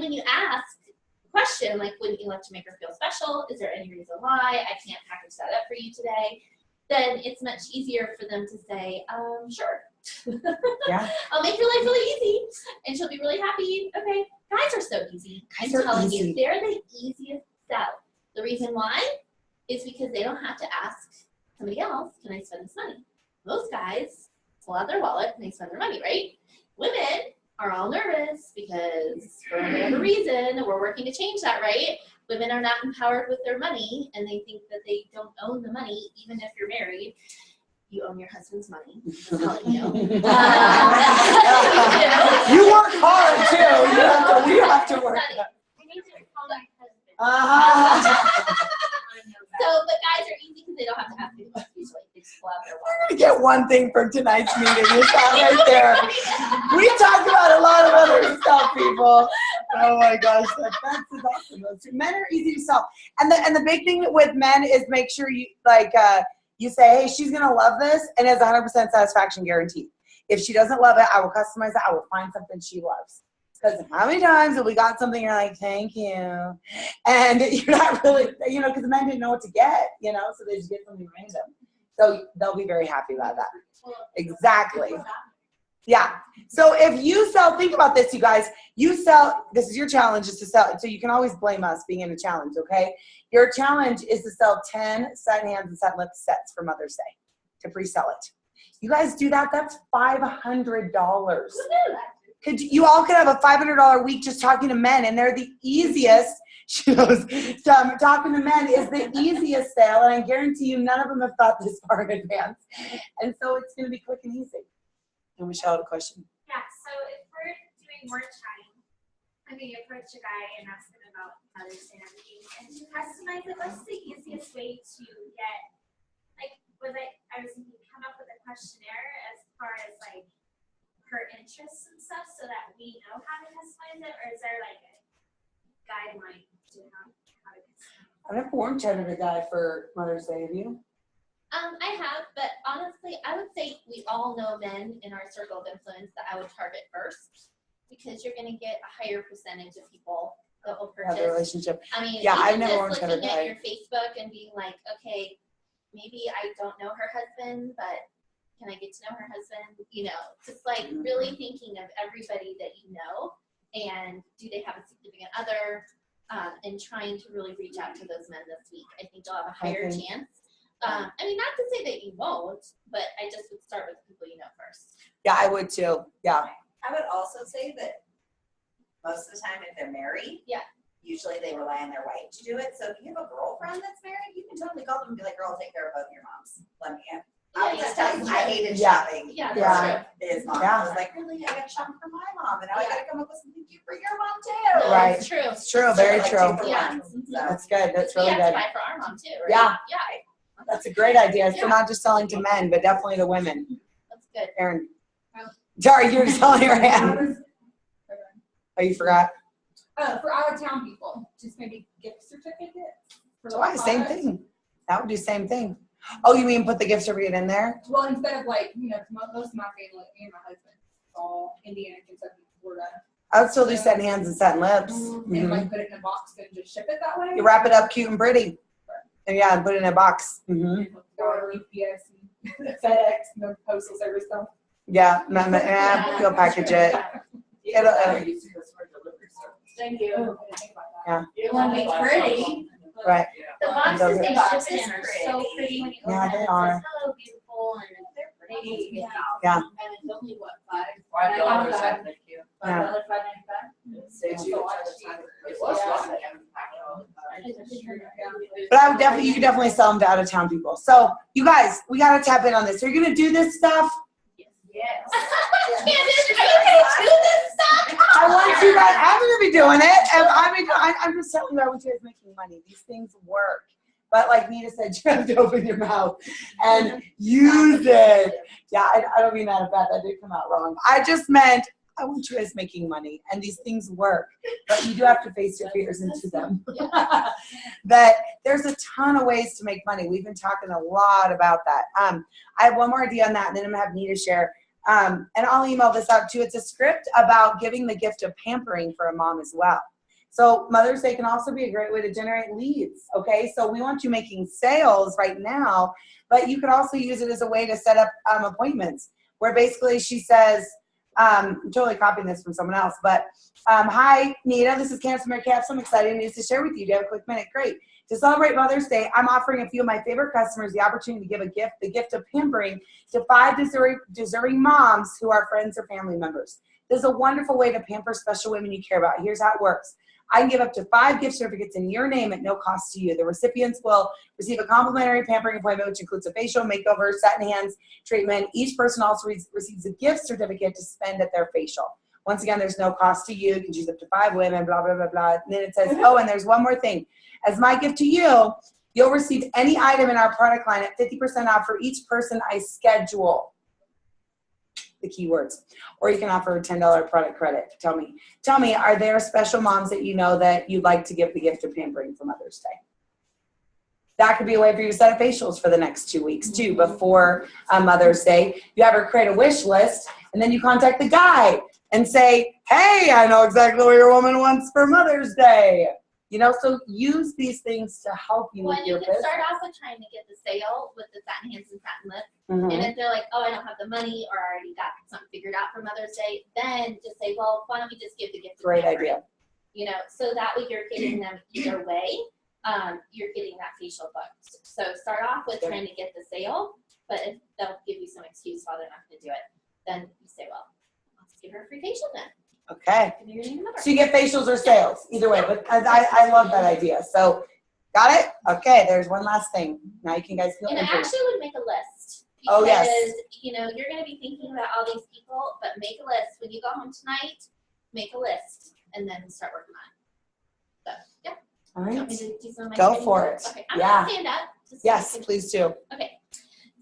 when you ask the question, like, wouldn't you like to make her feel special? Is there any reason why I can't package that up for you today? Then it's much easier for them to say, sure. Yeah. I'll make your life really easy, and she'll be really happy. Okay. Guys are so easy. Guys I'm are telling easy. you, they're the easiest sell. The reason why is because they don't have to ask somebody else, can I spend this money? Most guys pull out their wallet and they spend their money, right? Women are all nervous because for whatever reason, we're working to change that, right? Women are not empowered with their money and they think that they don't own the money, even if you're married. You own your husband's money. I'm telling you. You work hard too. You have to work. I need to call my husband. So, but guys are easy because they don't have to ask anyone usually. They just pull out their wallet. We're gonna get one thing from tonight's meeting. You saw right there. We talked about a lot of other stuff, people. Oh my gosh, that's awesome. Men are easy to sell, and the big thing with men is make sure you you say, hey, she's gonna love this, and it's 100% satisfaction guaranteed. If she doesn't love it, I will customize it. I will find something she loves. Because how many times have we got something you're like, thank you, and you're not really, because the men didn't know what to get, so they just get something random. So they'll be very happy about that. Exactly. Yeah. So if you sell, think about this, you guys. You sell, this is your challenge, is to sell. So you can always blame us being in a challenge, okay? Your challenge is to sell 10 satin hands and satin lip sets for Mother's Day to pre-sell it. You guys do that, that's $500. You all could have a $500 week just talking to men, and they're the easiest. She knows, talking to men is the easiest sale, and I guarantee you none of them have thought this far in advance. And so it's going to be quick and easy. And Michelle had a question. Yeah, so if we're doing more chatting, I'm going to approach a guy and ask him about Mother's Day and everything. And to customize it, what's the easiest way to get, I was thinking, come up with a questionnaire as far as her interests and stuff so that we know how to customize it, or is there like a guideline to how to customize it? I've never worn cheddar to guy for Mother's Day, have you? I have, but honestly, I would say we all know men in our circle of influence that I would target first, because you're gonna get a higher percentage of people that will Have the purchase. relationship. I mean, Yeah, I've even never worn just cheddar looking at dye. your Facebook and being like, okay, maybe I don't know her husband, but can I get to know her husband? You know, just like Mhm. really thinking of everybody that you know, and do they have a significant other, and trying to really reach out to those men this week. I think you'll have a higher think- chance. I mean, not to say that you won't, but I just would start with the people you know first. Yeah, I would too. Yeah. I would also say that most of the time, if they're married, Yeah. usually they rely on their wife to do it. So if you have a girlfriend that's married, you can totally call them and be like, "Girl, I'll take care of both your moms. Let me in." I'll just tell you, I hated Yeah. shopping. Yeah, Yeah. that's true. His mom. Yeah. I was like, really? I got shopping for my mom, and now I Yeah. gotta come up with something cute for your mom too. No, Right. It's true. It's true, very Like, true. 2 for Yeah. 1. Mhm. So. That's good. That's We really have to good. buy for our mom too, right? Yeah. Yeah. That's a great idea. So Yeah. not just selling to men, but definitely the women. That's good. Aaron. Oh. Sorry, you were selling your hand. Oh, you forgot? For out of town people, just maybe gift certificates. For Why? like Same products. thing. That would do same thing. Oh, you mean put the gift certificate in there? Well, instead of like, most of my family, me and my husband, all Indiana, Kentucky, Florida, I would still do setting hands and setting lips. and Mhm. like put it in a box and just ship it that way. You wrap it up cute and pretty. And yeah, and put it in a box. Or UPS and FedEx, postal service stuff. Yeah, you'll package it. It'll- You see this for delivery service. Thank you. I didn't think about that. It won't be pretty. Right. The Yeah. boxes Those they are- ship in are so pretty when you open Yeah, it. they It are. says, "Hello, beautiful," and they're pretty. Yeah. $5, I think, yeah. Yeah. It saves you a ton of time. It was fun to have them pack it all the time. But I would definitely, you could definitely sell them to out of town people. So you guys, we gotta tap in on this. Are you gonna do this stuff? Yes. Candace, are you gonna do this stuff? I want you guys, I'm gonna be doing it. And I'm just telling you, I want you guys making money. These things work. But like Nita said, you have to open your mouth and use it. Yeah, I don't mean that in fact, that did come out wrong. I just meant, I want you guys making money and these things work. But you do have to face your fears into them. That there's a ton of ways to make money. We've been talking a lot about that. I have one more idea on that, and then I'm gonna have Nita share. And I'll email this out too. It's a script about giving the gift of pampering for a mom as well. So Mother's Day can also be a great way to generate leads, okay? So we want you making sales right now, but you could also use it as a way to set up appointments where basically she says, I'm totally copying this from someone else, but hi, Nita, this is Candace Mary Caps. I'm excited news to share with you. Do you have a quick minute? Great. To celebrate Mother's Day, I'm offering a few of my favorite customers the opportunity to give a gift, the gift of pampering, to 5 deserving moms who are friends or family members. This is a wonderful way to pamper special women you care about. Here's how it works. I can give up to 5 gift certificates in your name at no cost to you. The recipients will receive a complimentary pampering appointment, which includes a facial, makeover, satin hands treatment. Each person also receives a gift certificate to spend at their facial. Once again, there's no cost to you. You can choose up to 5 women, blah, blah, blah, blah. And then it says, oh, and there's one more thing. As my gift to you, you'll receive any item in our product line at 50% off for each person I schedule. The keywords. Or you can offer a $10 product credit. Tell me, are there special moms that you know that you'd like to give the gift of pampering for Mother's Day? That could be a way for you to set up facials for the next 2 weeks too, before Mother's Day. You have her create a wish list, and then you contact the guy and say, hey, I know exactly what your woman wants for Mother's Day. You know, so use these things to help you Well, with you your can business. start off with trying to get the sale with the satin hands and satin lips. Mhm. And if they're like, oh, I don't have the money, or I already got something figured out for Mother's Day, then just say, well, why don't we just give the gift of Great pampering? idea. You know, so that way you're getting them either way. You're getting that facial booked. So start off with Good. trying to get the sale, but if they'll give you some excuse why they're not going to do it, then you say, well, let's give her a free facial then. Okay. Give me your name and number. So you get facials or sales, either way. But I love that idea. So, got it? Okay, there's one last thing. Now you can guys feel And I influenced. actually would make a list. Because, Oh, yes. you know, you're going to be thinking about all these people, but make a list. When you go home tonight, make a list and then start working on it. So, yeah. All Do you right. want me to do some of my Go training for notes? it. Okay. I'm Yeah. going to stand up. just so Yes, you can- please do. Okay.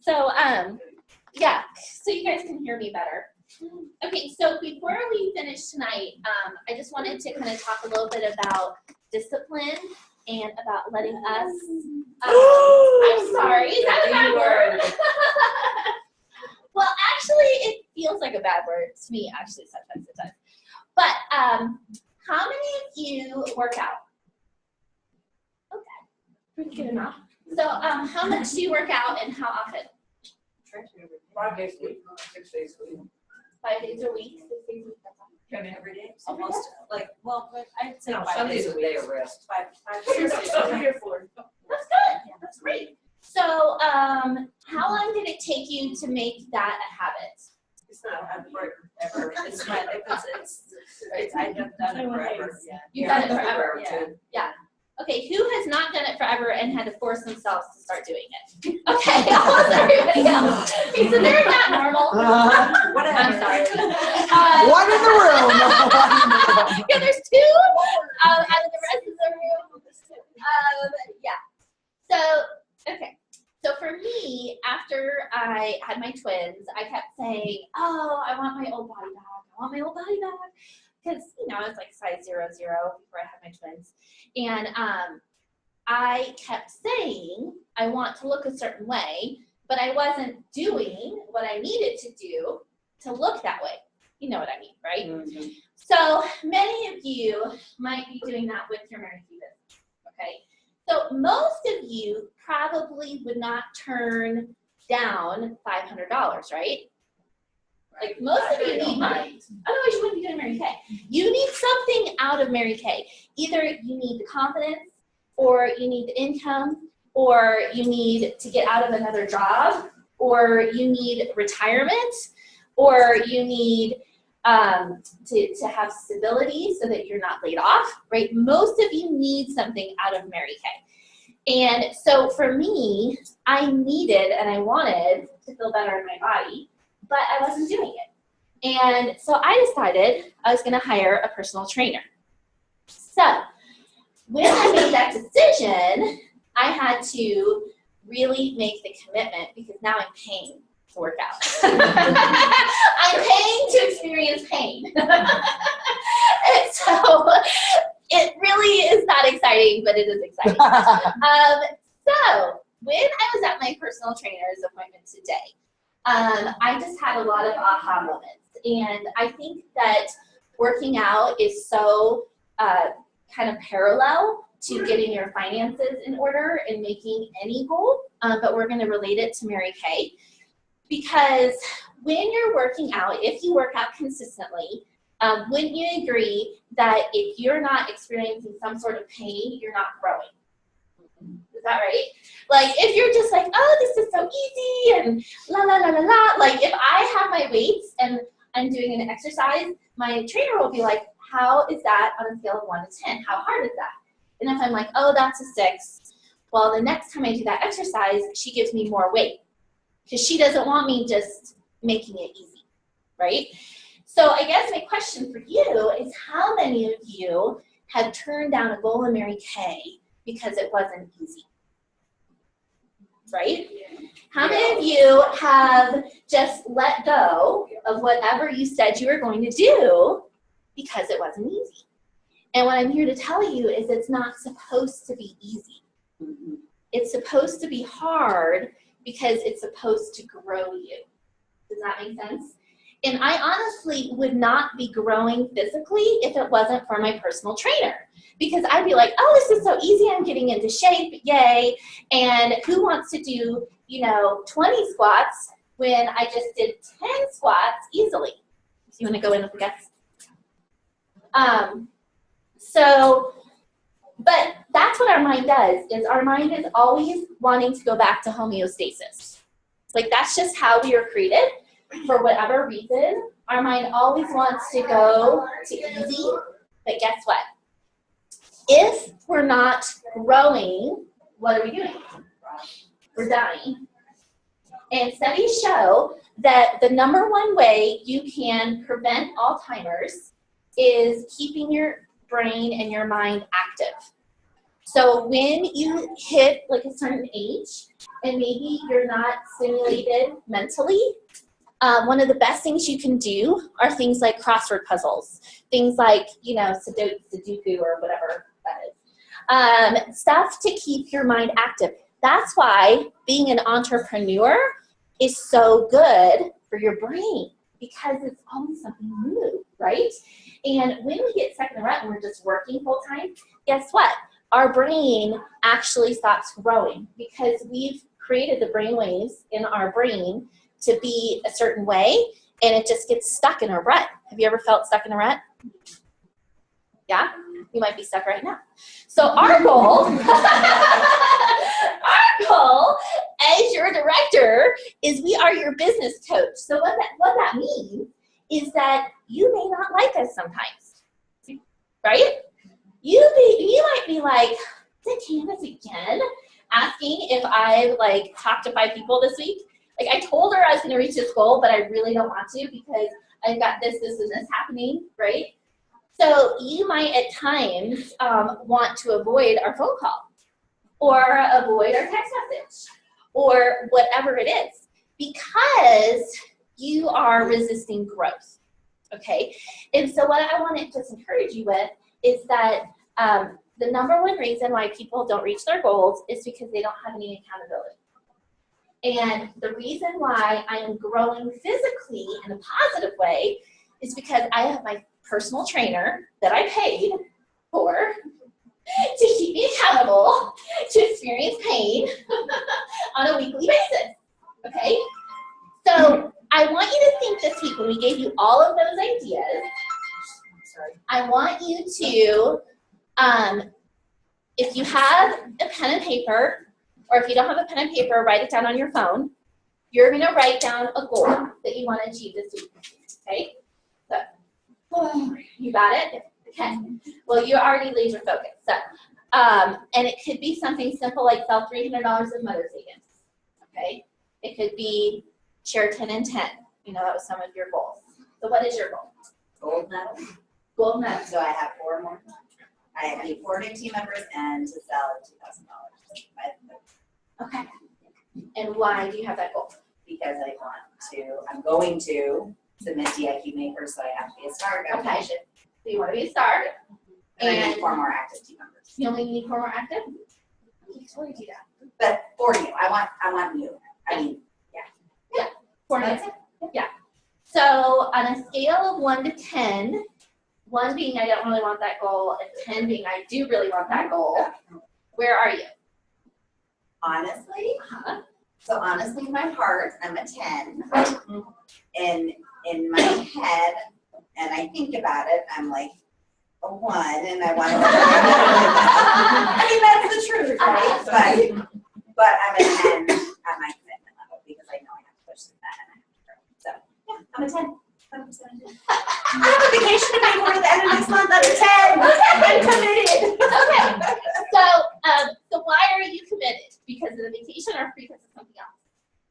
So, yeah. So you guys can hear me better. Okay, so before we finish tonight, I just wanted to kind of talk a little bit about discipline and about letting us. I'm sorry, is that a bad word? Well, actually, it feels like a bad word to me. Actually, sometimes it does. But how many of you work out? Okay, pretty good enough. So, how much do you work out and how often? 5 days a week, 6 days a week. 5 days a week, 6 days a week. That's all. Every day. Almost, like, well, but I'd say No, 5 Sunday's days a day of rest. 5, That's 6 days a week. That's good. That's great. So, how long did it take you to make that a habit? It's not ever. It's not, it's, I have done it forever. Yeah. You've done it forever. Yeah. Yeah. Okay, who has not done it forever and had to force themselves to start doing it? Okay, almost everybody else. Okay, so they're not normal. I'm sorry. One in the room. Yeah, there's two out of the rest of the room. Yeah. So, okay. So for me, after I had my twins, I kept saying, oh, I want my old body back. I want my old body back. Because, you know, I was like size 0, 0 before I had my twins. And I kept saying, I want to look a certain way, but I wasn't doing what I needed to do to look that way. You know what I mean, right? Mm-hmm. So many of you might be doing that with your Mary Kay business, okay? So most of you probably would not turn down $500, right? Like most of you need money. Otherwise you wouldn't be doing Mary Kay. You need something out of Mary Kay. Either you need the confidence, or you need the income, or you need to get out of another job, or you need retirement, or you need to have stability so that you're not laid off, right? Most of you need something out of Mary Kay. And so for me, I needed and I wanted to feel better in my body, but I wasn't doing it. And so I decided I was going to hire a personal trainer. So when I made that decision, I had to really make the commitment because now I'm paying to work out. I'm paying to experience pain. And so it really is not exciting, but it is exciting. So when I was at my personal trainer's appointment today, I just had a lot of aha moments. And I think that working out is so kind of parallel to getting your finances in order and making any goal, but we're going to relate it to Mary Kay. Because when you're working out, if you work out consistently, wouldn't you agree that if you're not experiencing some sort of pain, you're not growing? Is that right? Like if you're just like, oh, this is so easy and la la la la la. Like if I have my weights and I'm doing an exercise, my trainer will be like, how is that on a scale of 1 to 10? How hard is that? And if I'm like, oh, that's a 6, well, the next time I do that exercise, she gives me more weight because she doesn't want me just making it easy, right? So I guess my question for you is how many of you have turned down a goal in Mary Kay because it wasn't easy, right? How many of you have just let go of whatever you said you were going to do because it wasn't easy? And what I'm here to tell you is it's not supposed to be easy. It's supposed to be hard because it's supposed to grow you. Does that make sense? And I honestly would not be growing physically if it wasn't for my personal trainer. Because I'd be like, oh, this is so easy. I'm getting into shape. Yay. And who wants to do, 20 squats when I just did 10 squats easily? So you want to go in with the guess? But that's what our mind does, is our mind is always wanting to go back to homeostasis. Like that's just how we are created. For whatever reason, our mind always wants to go to easy, but guess what? If we're not growing, what are we doing? We're dying. And studies show that the #1 way you can prevent Alzheimer's is keeping your brain and your mind active. So when you hit like a certain age and maybe you're not stimulated mentally, One of the best things you can do are things like crossword puzzles, things like, you know, Sudoku or whatever that is. Stuff to keep your mind active. That's why being an entrepreneur is so good for your brain, because it's always something new, right? And when we get stuck in the rut and we're just working full time, guess what? Our brain actually stops growing because we've created the brain waves in our brain to be a certain way, and it just gets stuck in a rut. Have you ever felt stuck in a rut? Yeah? You might be stuck right now. So our goal, as your director is we are your business coach. So what that means is that you may not like us sometimes, right? You might be like, is it Candace again asking if I've like talked to 5 people this week? Like I told her I was gonna reach this goal, but I really don't want to because I've got this, and this happening, right? So you might at times want to avoid our phone call or avoid our text message or whatever it is because you are resisting growth, okay? And so what I want to just encourage you with is that the number one reason why people don't reach their goals is because they don't have any accountability. And the reason why I am growing physically in a positive way is because I have my personal trainer that I paid for to keep me accountable to experience pain on a weekly basis, okay? So I want you to think this week when we gave you all of those ideas, I want you to, if you have a pen and paper, or if you don't have a pen and paper, write it down on your phone. You're gonna write down a goal that you wanna achieve this week, okay? So, you got it? Okay. Well, you're already laser focused. So, and it could be something simple like sell $300 of Mother's Day gifts, okay? It could be share 10 and 10. You know, that was some of your goals. So what is your goal? Gold medal. Gold medal. So I have 4 more. I need 4 new team members and to sell $2,000. Okay. And why do you have that goal? Because I'm going to submit DIQ makers, so I have to be a star. Okay. So you want to be a star. And I need 4 more active team members. You only need 4 more active? Before you do that. But 4 new. I want new. I mean, Yeah. 4 new. that's it. Yeah. So on a scale of 1 to 10, 1 being I don't really want that goal, and 10 being I do really want that goal, where are you? Honestly, so honestly, in my heart, I'm a 10. In my head, and I think about it, I'm like a 1, and I want to. I mean, that's the truth, right? But I'm a 10 at my commitment level because I know I have to push through that and I have to grow. So yeah, I'm a 10. I have a vacation to pay for at the end of next month. I'm a 10. I'm committed. Okay. So why are you committed? Because of the vacation or because of something else?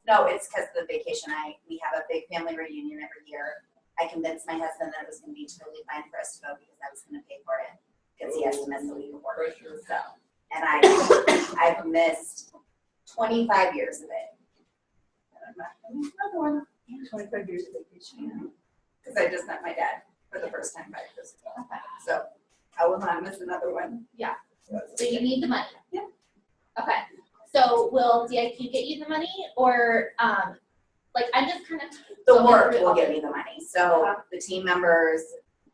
No, it's because of the vacation. We have a big family reunion every year. I convinced my husband that it was going to be totally fine for us to go because I was going to pay for it because he has to miss a week of work. So, and I've missed 25 years of it. Another one. 25 years of vacation. Because I just met my dad for the first time 5 years ago. So I will not miss another one. Yeah. So you need the money. Yeah. Okay. So will DIQ get you the money, or like I'm just kind of the work will give me the money. So the team members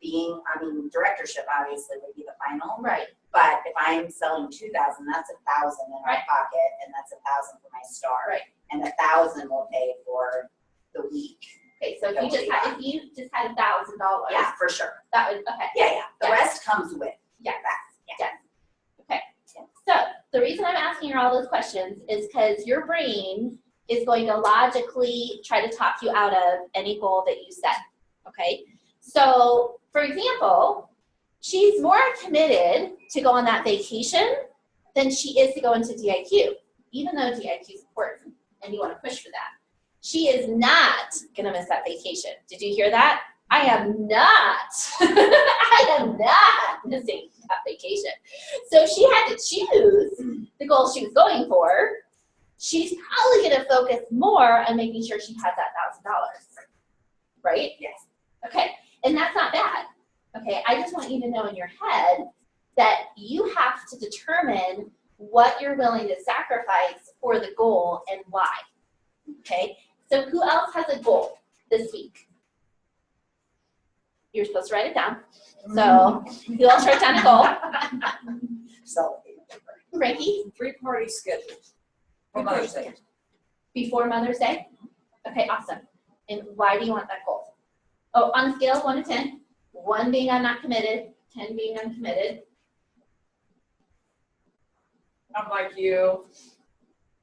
directorship obviously would be the final. Right. But if I'm selling 2,000, that's 1,000 in my pocket, and that's 1,000 for my star. Right. And 1,000 will pay for the week. Okay, so if you just had $1,000. Yeah, for sure. That would okay. Yeah. The rest comes with. Yeah. That. Yes. Okay. So the reason I'm asking you all those questions is because your brain is going to logically try to talk you out of any goal that you set. Okay. So for example, she's more committed to go on that vacation than she is to go into DIQ, even though DIQ is important and you want to push for that. She is not gonna miss that vacation. Did you hear that? I am not. I am not missing that vacation. So she had to choose the goal she was going for. She's probably gonna focus more on making sure she has that $1,000. right? Yes. Okay, and that's not bad. Okay, I just want you to know in your head that you have to determine what you're willing to sacrifice for the goal and why. Okay, so who else has a goal this week? You're supposed to write it down. So who else wrote down a goal? So, Frankie, 3 parties scheduled for Mother's Day. before Mother's Day? Okay, awesome. And why do you want that goal? Oh, on a scale of 1 to 10, 1 being I'm not committed, 10 being I'm committed. I'm like you.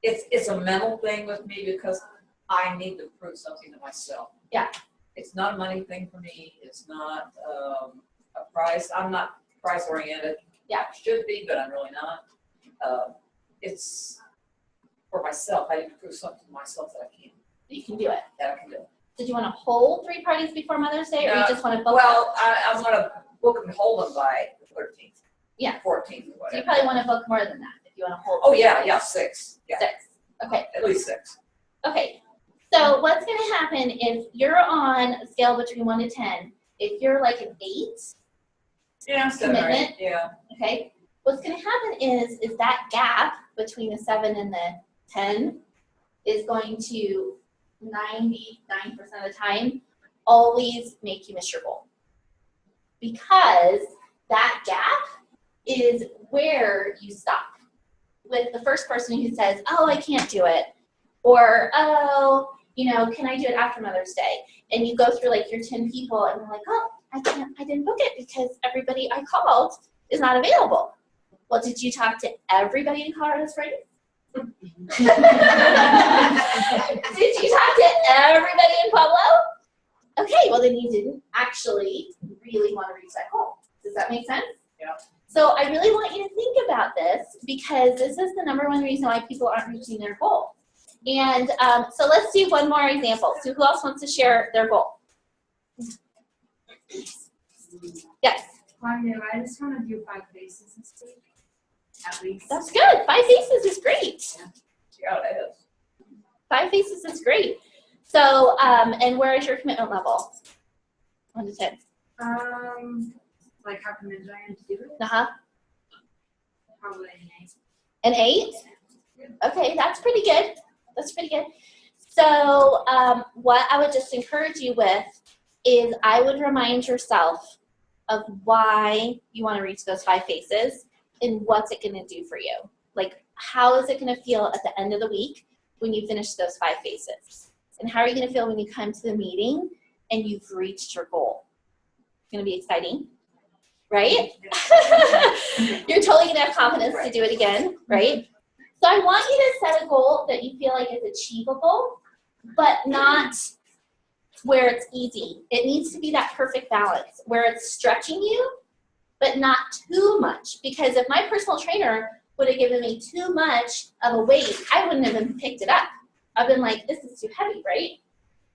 It's a mental thing with me because I need to prove something to myself. Yeah. It's not a money thing for me. It's not a price. I'm not price oriented. Yeah. I should be, but I'm really not. It's for myself. I need to prove something to myself that I can. You can do it. That I can do. Did you want to hold 3 parties before Mother's Day, or you No. just want to book Well, I'm gonna book and hold them by the 13th. Yeah. 14th, or them? So you whatever. probably want to book more than that if you want to hold. Oh, 3 yeah, parties. yeah, 6. Yeah, 6. Okay. at least 6. Okay. So what's going to happen if you're on a scale between 1 to 10? If you're like an 8, Yeah, 7 or 8. Commitment? Yeah. okay, what's going to happen is that gap between the 7 and the 10 is going to 99% of the time always make you miss your goal. Because that gap is where you stop. With the first person who says, oh, I can't do it, or, oh, you know, can I do it after Mother's Day? And you go through like your 10 people and you're like, oh, I didn't book it because everybody I called is not available. Well, did you talk to everybody in Colorado Springs? Did you talk to everybody in Pueblo? Okay, well then you didn't actually really want to reach that goal. Does that make sense? Yeah. So I really want you to think about this because this is the #1 reason why people aren't reaching their goal. And so let's do one more example. So who else wants to share their goal? Yes. I know, I just want to do 5 faces this week, at least. That's good. 5 faces is great. Yeah, it is. 5 faces is great. So, and where is your commitment level? 1 to 10. Like how committed I am to do it? Uh-huh. Probably an 8. An 8? Okay, that's pretty good. That's pretty good. So, what I would just encourage you with is I would remind yourself of why you want to reach those 5 faces and what's it going to do for you. Like, how is it going to feel at the end of the week when you finish those 5 faces? And how are you going to feel when you come to the meeting and you've reached your goal? It's going to be exciting, right? You're totally going to have confidence to do it again, right? So I want you to set a goal that you feel like is achievable, but not where it's easy. It needs to be that perfect balance where it's stretching you, but not too much. Because if my personal trainer would have given me too much of a weight, I wouldn't have even picked it up. I've been like, this is too heavy, right?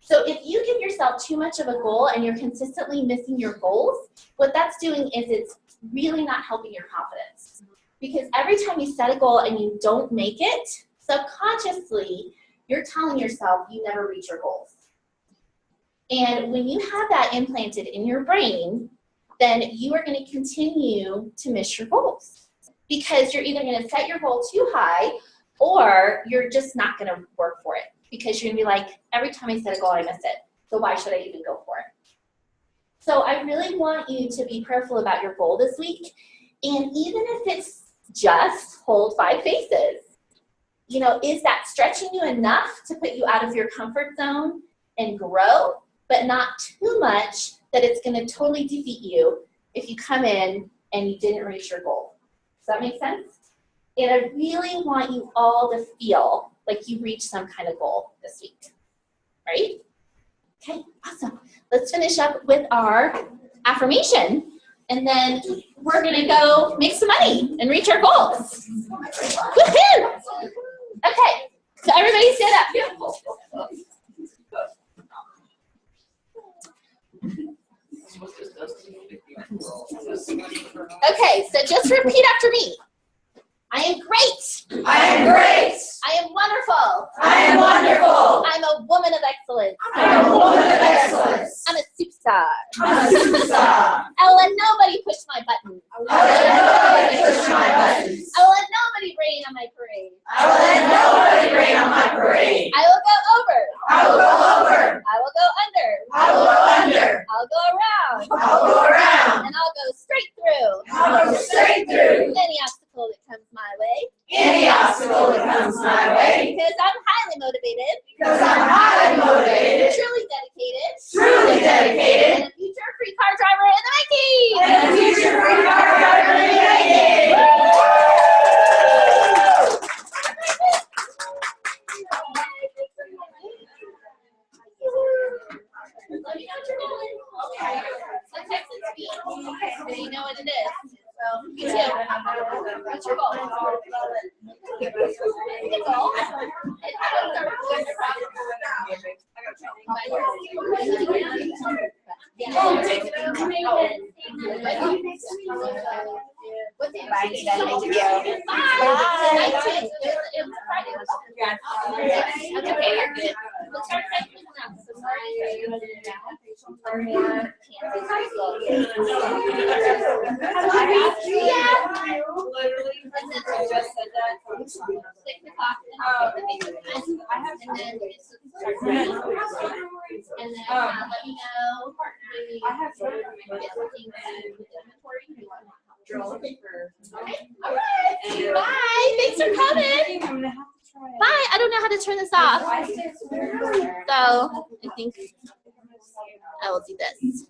So if you give yourself too much of a goal and you're consistently missing your goals, what that's doing is it's really not helping your confidence. Because every time you set a goal and you don't make it, subconsciously, you're telling yourself you never reach your goals. And when you have that implanted in your brain, then you are going to continue to miss your goals. Because you're either going to set your goal too high or you're just not going to work for it. Because you're going to be like, every time I set a goal, I miss it. So why should I even go for it? So I really want you to be prayerful about your goal this week. And even if it's just hold 5 faces, you know, is that stretching you enough to put you out of your comfort zone and grow, but not too much that it's going to totally defeat you if you come in and you didn't reach your goal? Does that make sense? And I really want you all to feel like you reached some kind of goal this week, right? Okay, awesome. Let's finish up with our affirmation, and then we're gonna go make some money and reach our goals. Woohoo! Okay, so everybody stand up. Okay, so just repeat after me. I am great. I am great. I am wonderful. I am wonderful. I'm a woman of excellence. I'm a woman of excellence. Because I'm highly motivated. Because I'm highly motivated. Truly dedicated. Truly dedicated. And a future free car driver in the making. And a future free car driver in the making. Let me know what you're doing. Okay. So text it to me. So you know what it is. So you too. What's your goal? Your goal? And how do you start with your problem? What's it? Bye, Nita. Thank you. Bye. It was Friday. Okay, you're good. Let's start texting now. So and then let me know maybe I have get something with inventory. You want Okay. All right. Bye. Thanks for coming. I'm gonna have to try it. Bye. I don't know how to turn this off. So I think I will do this.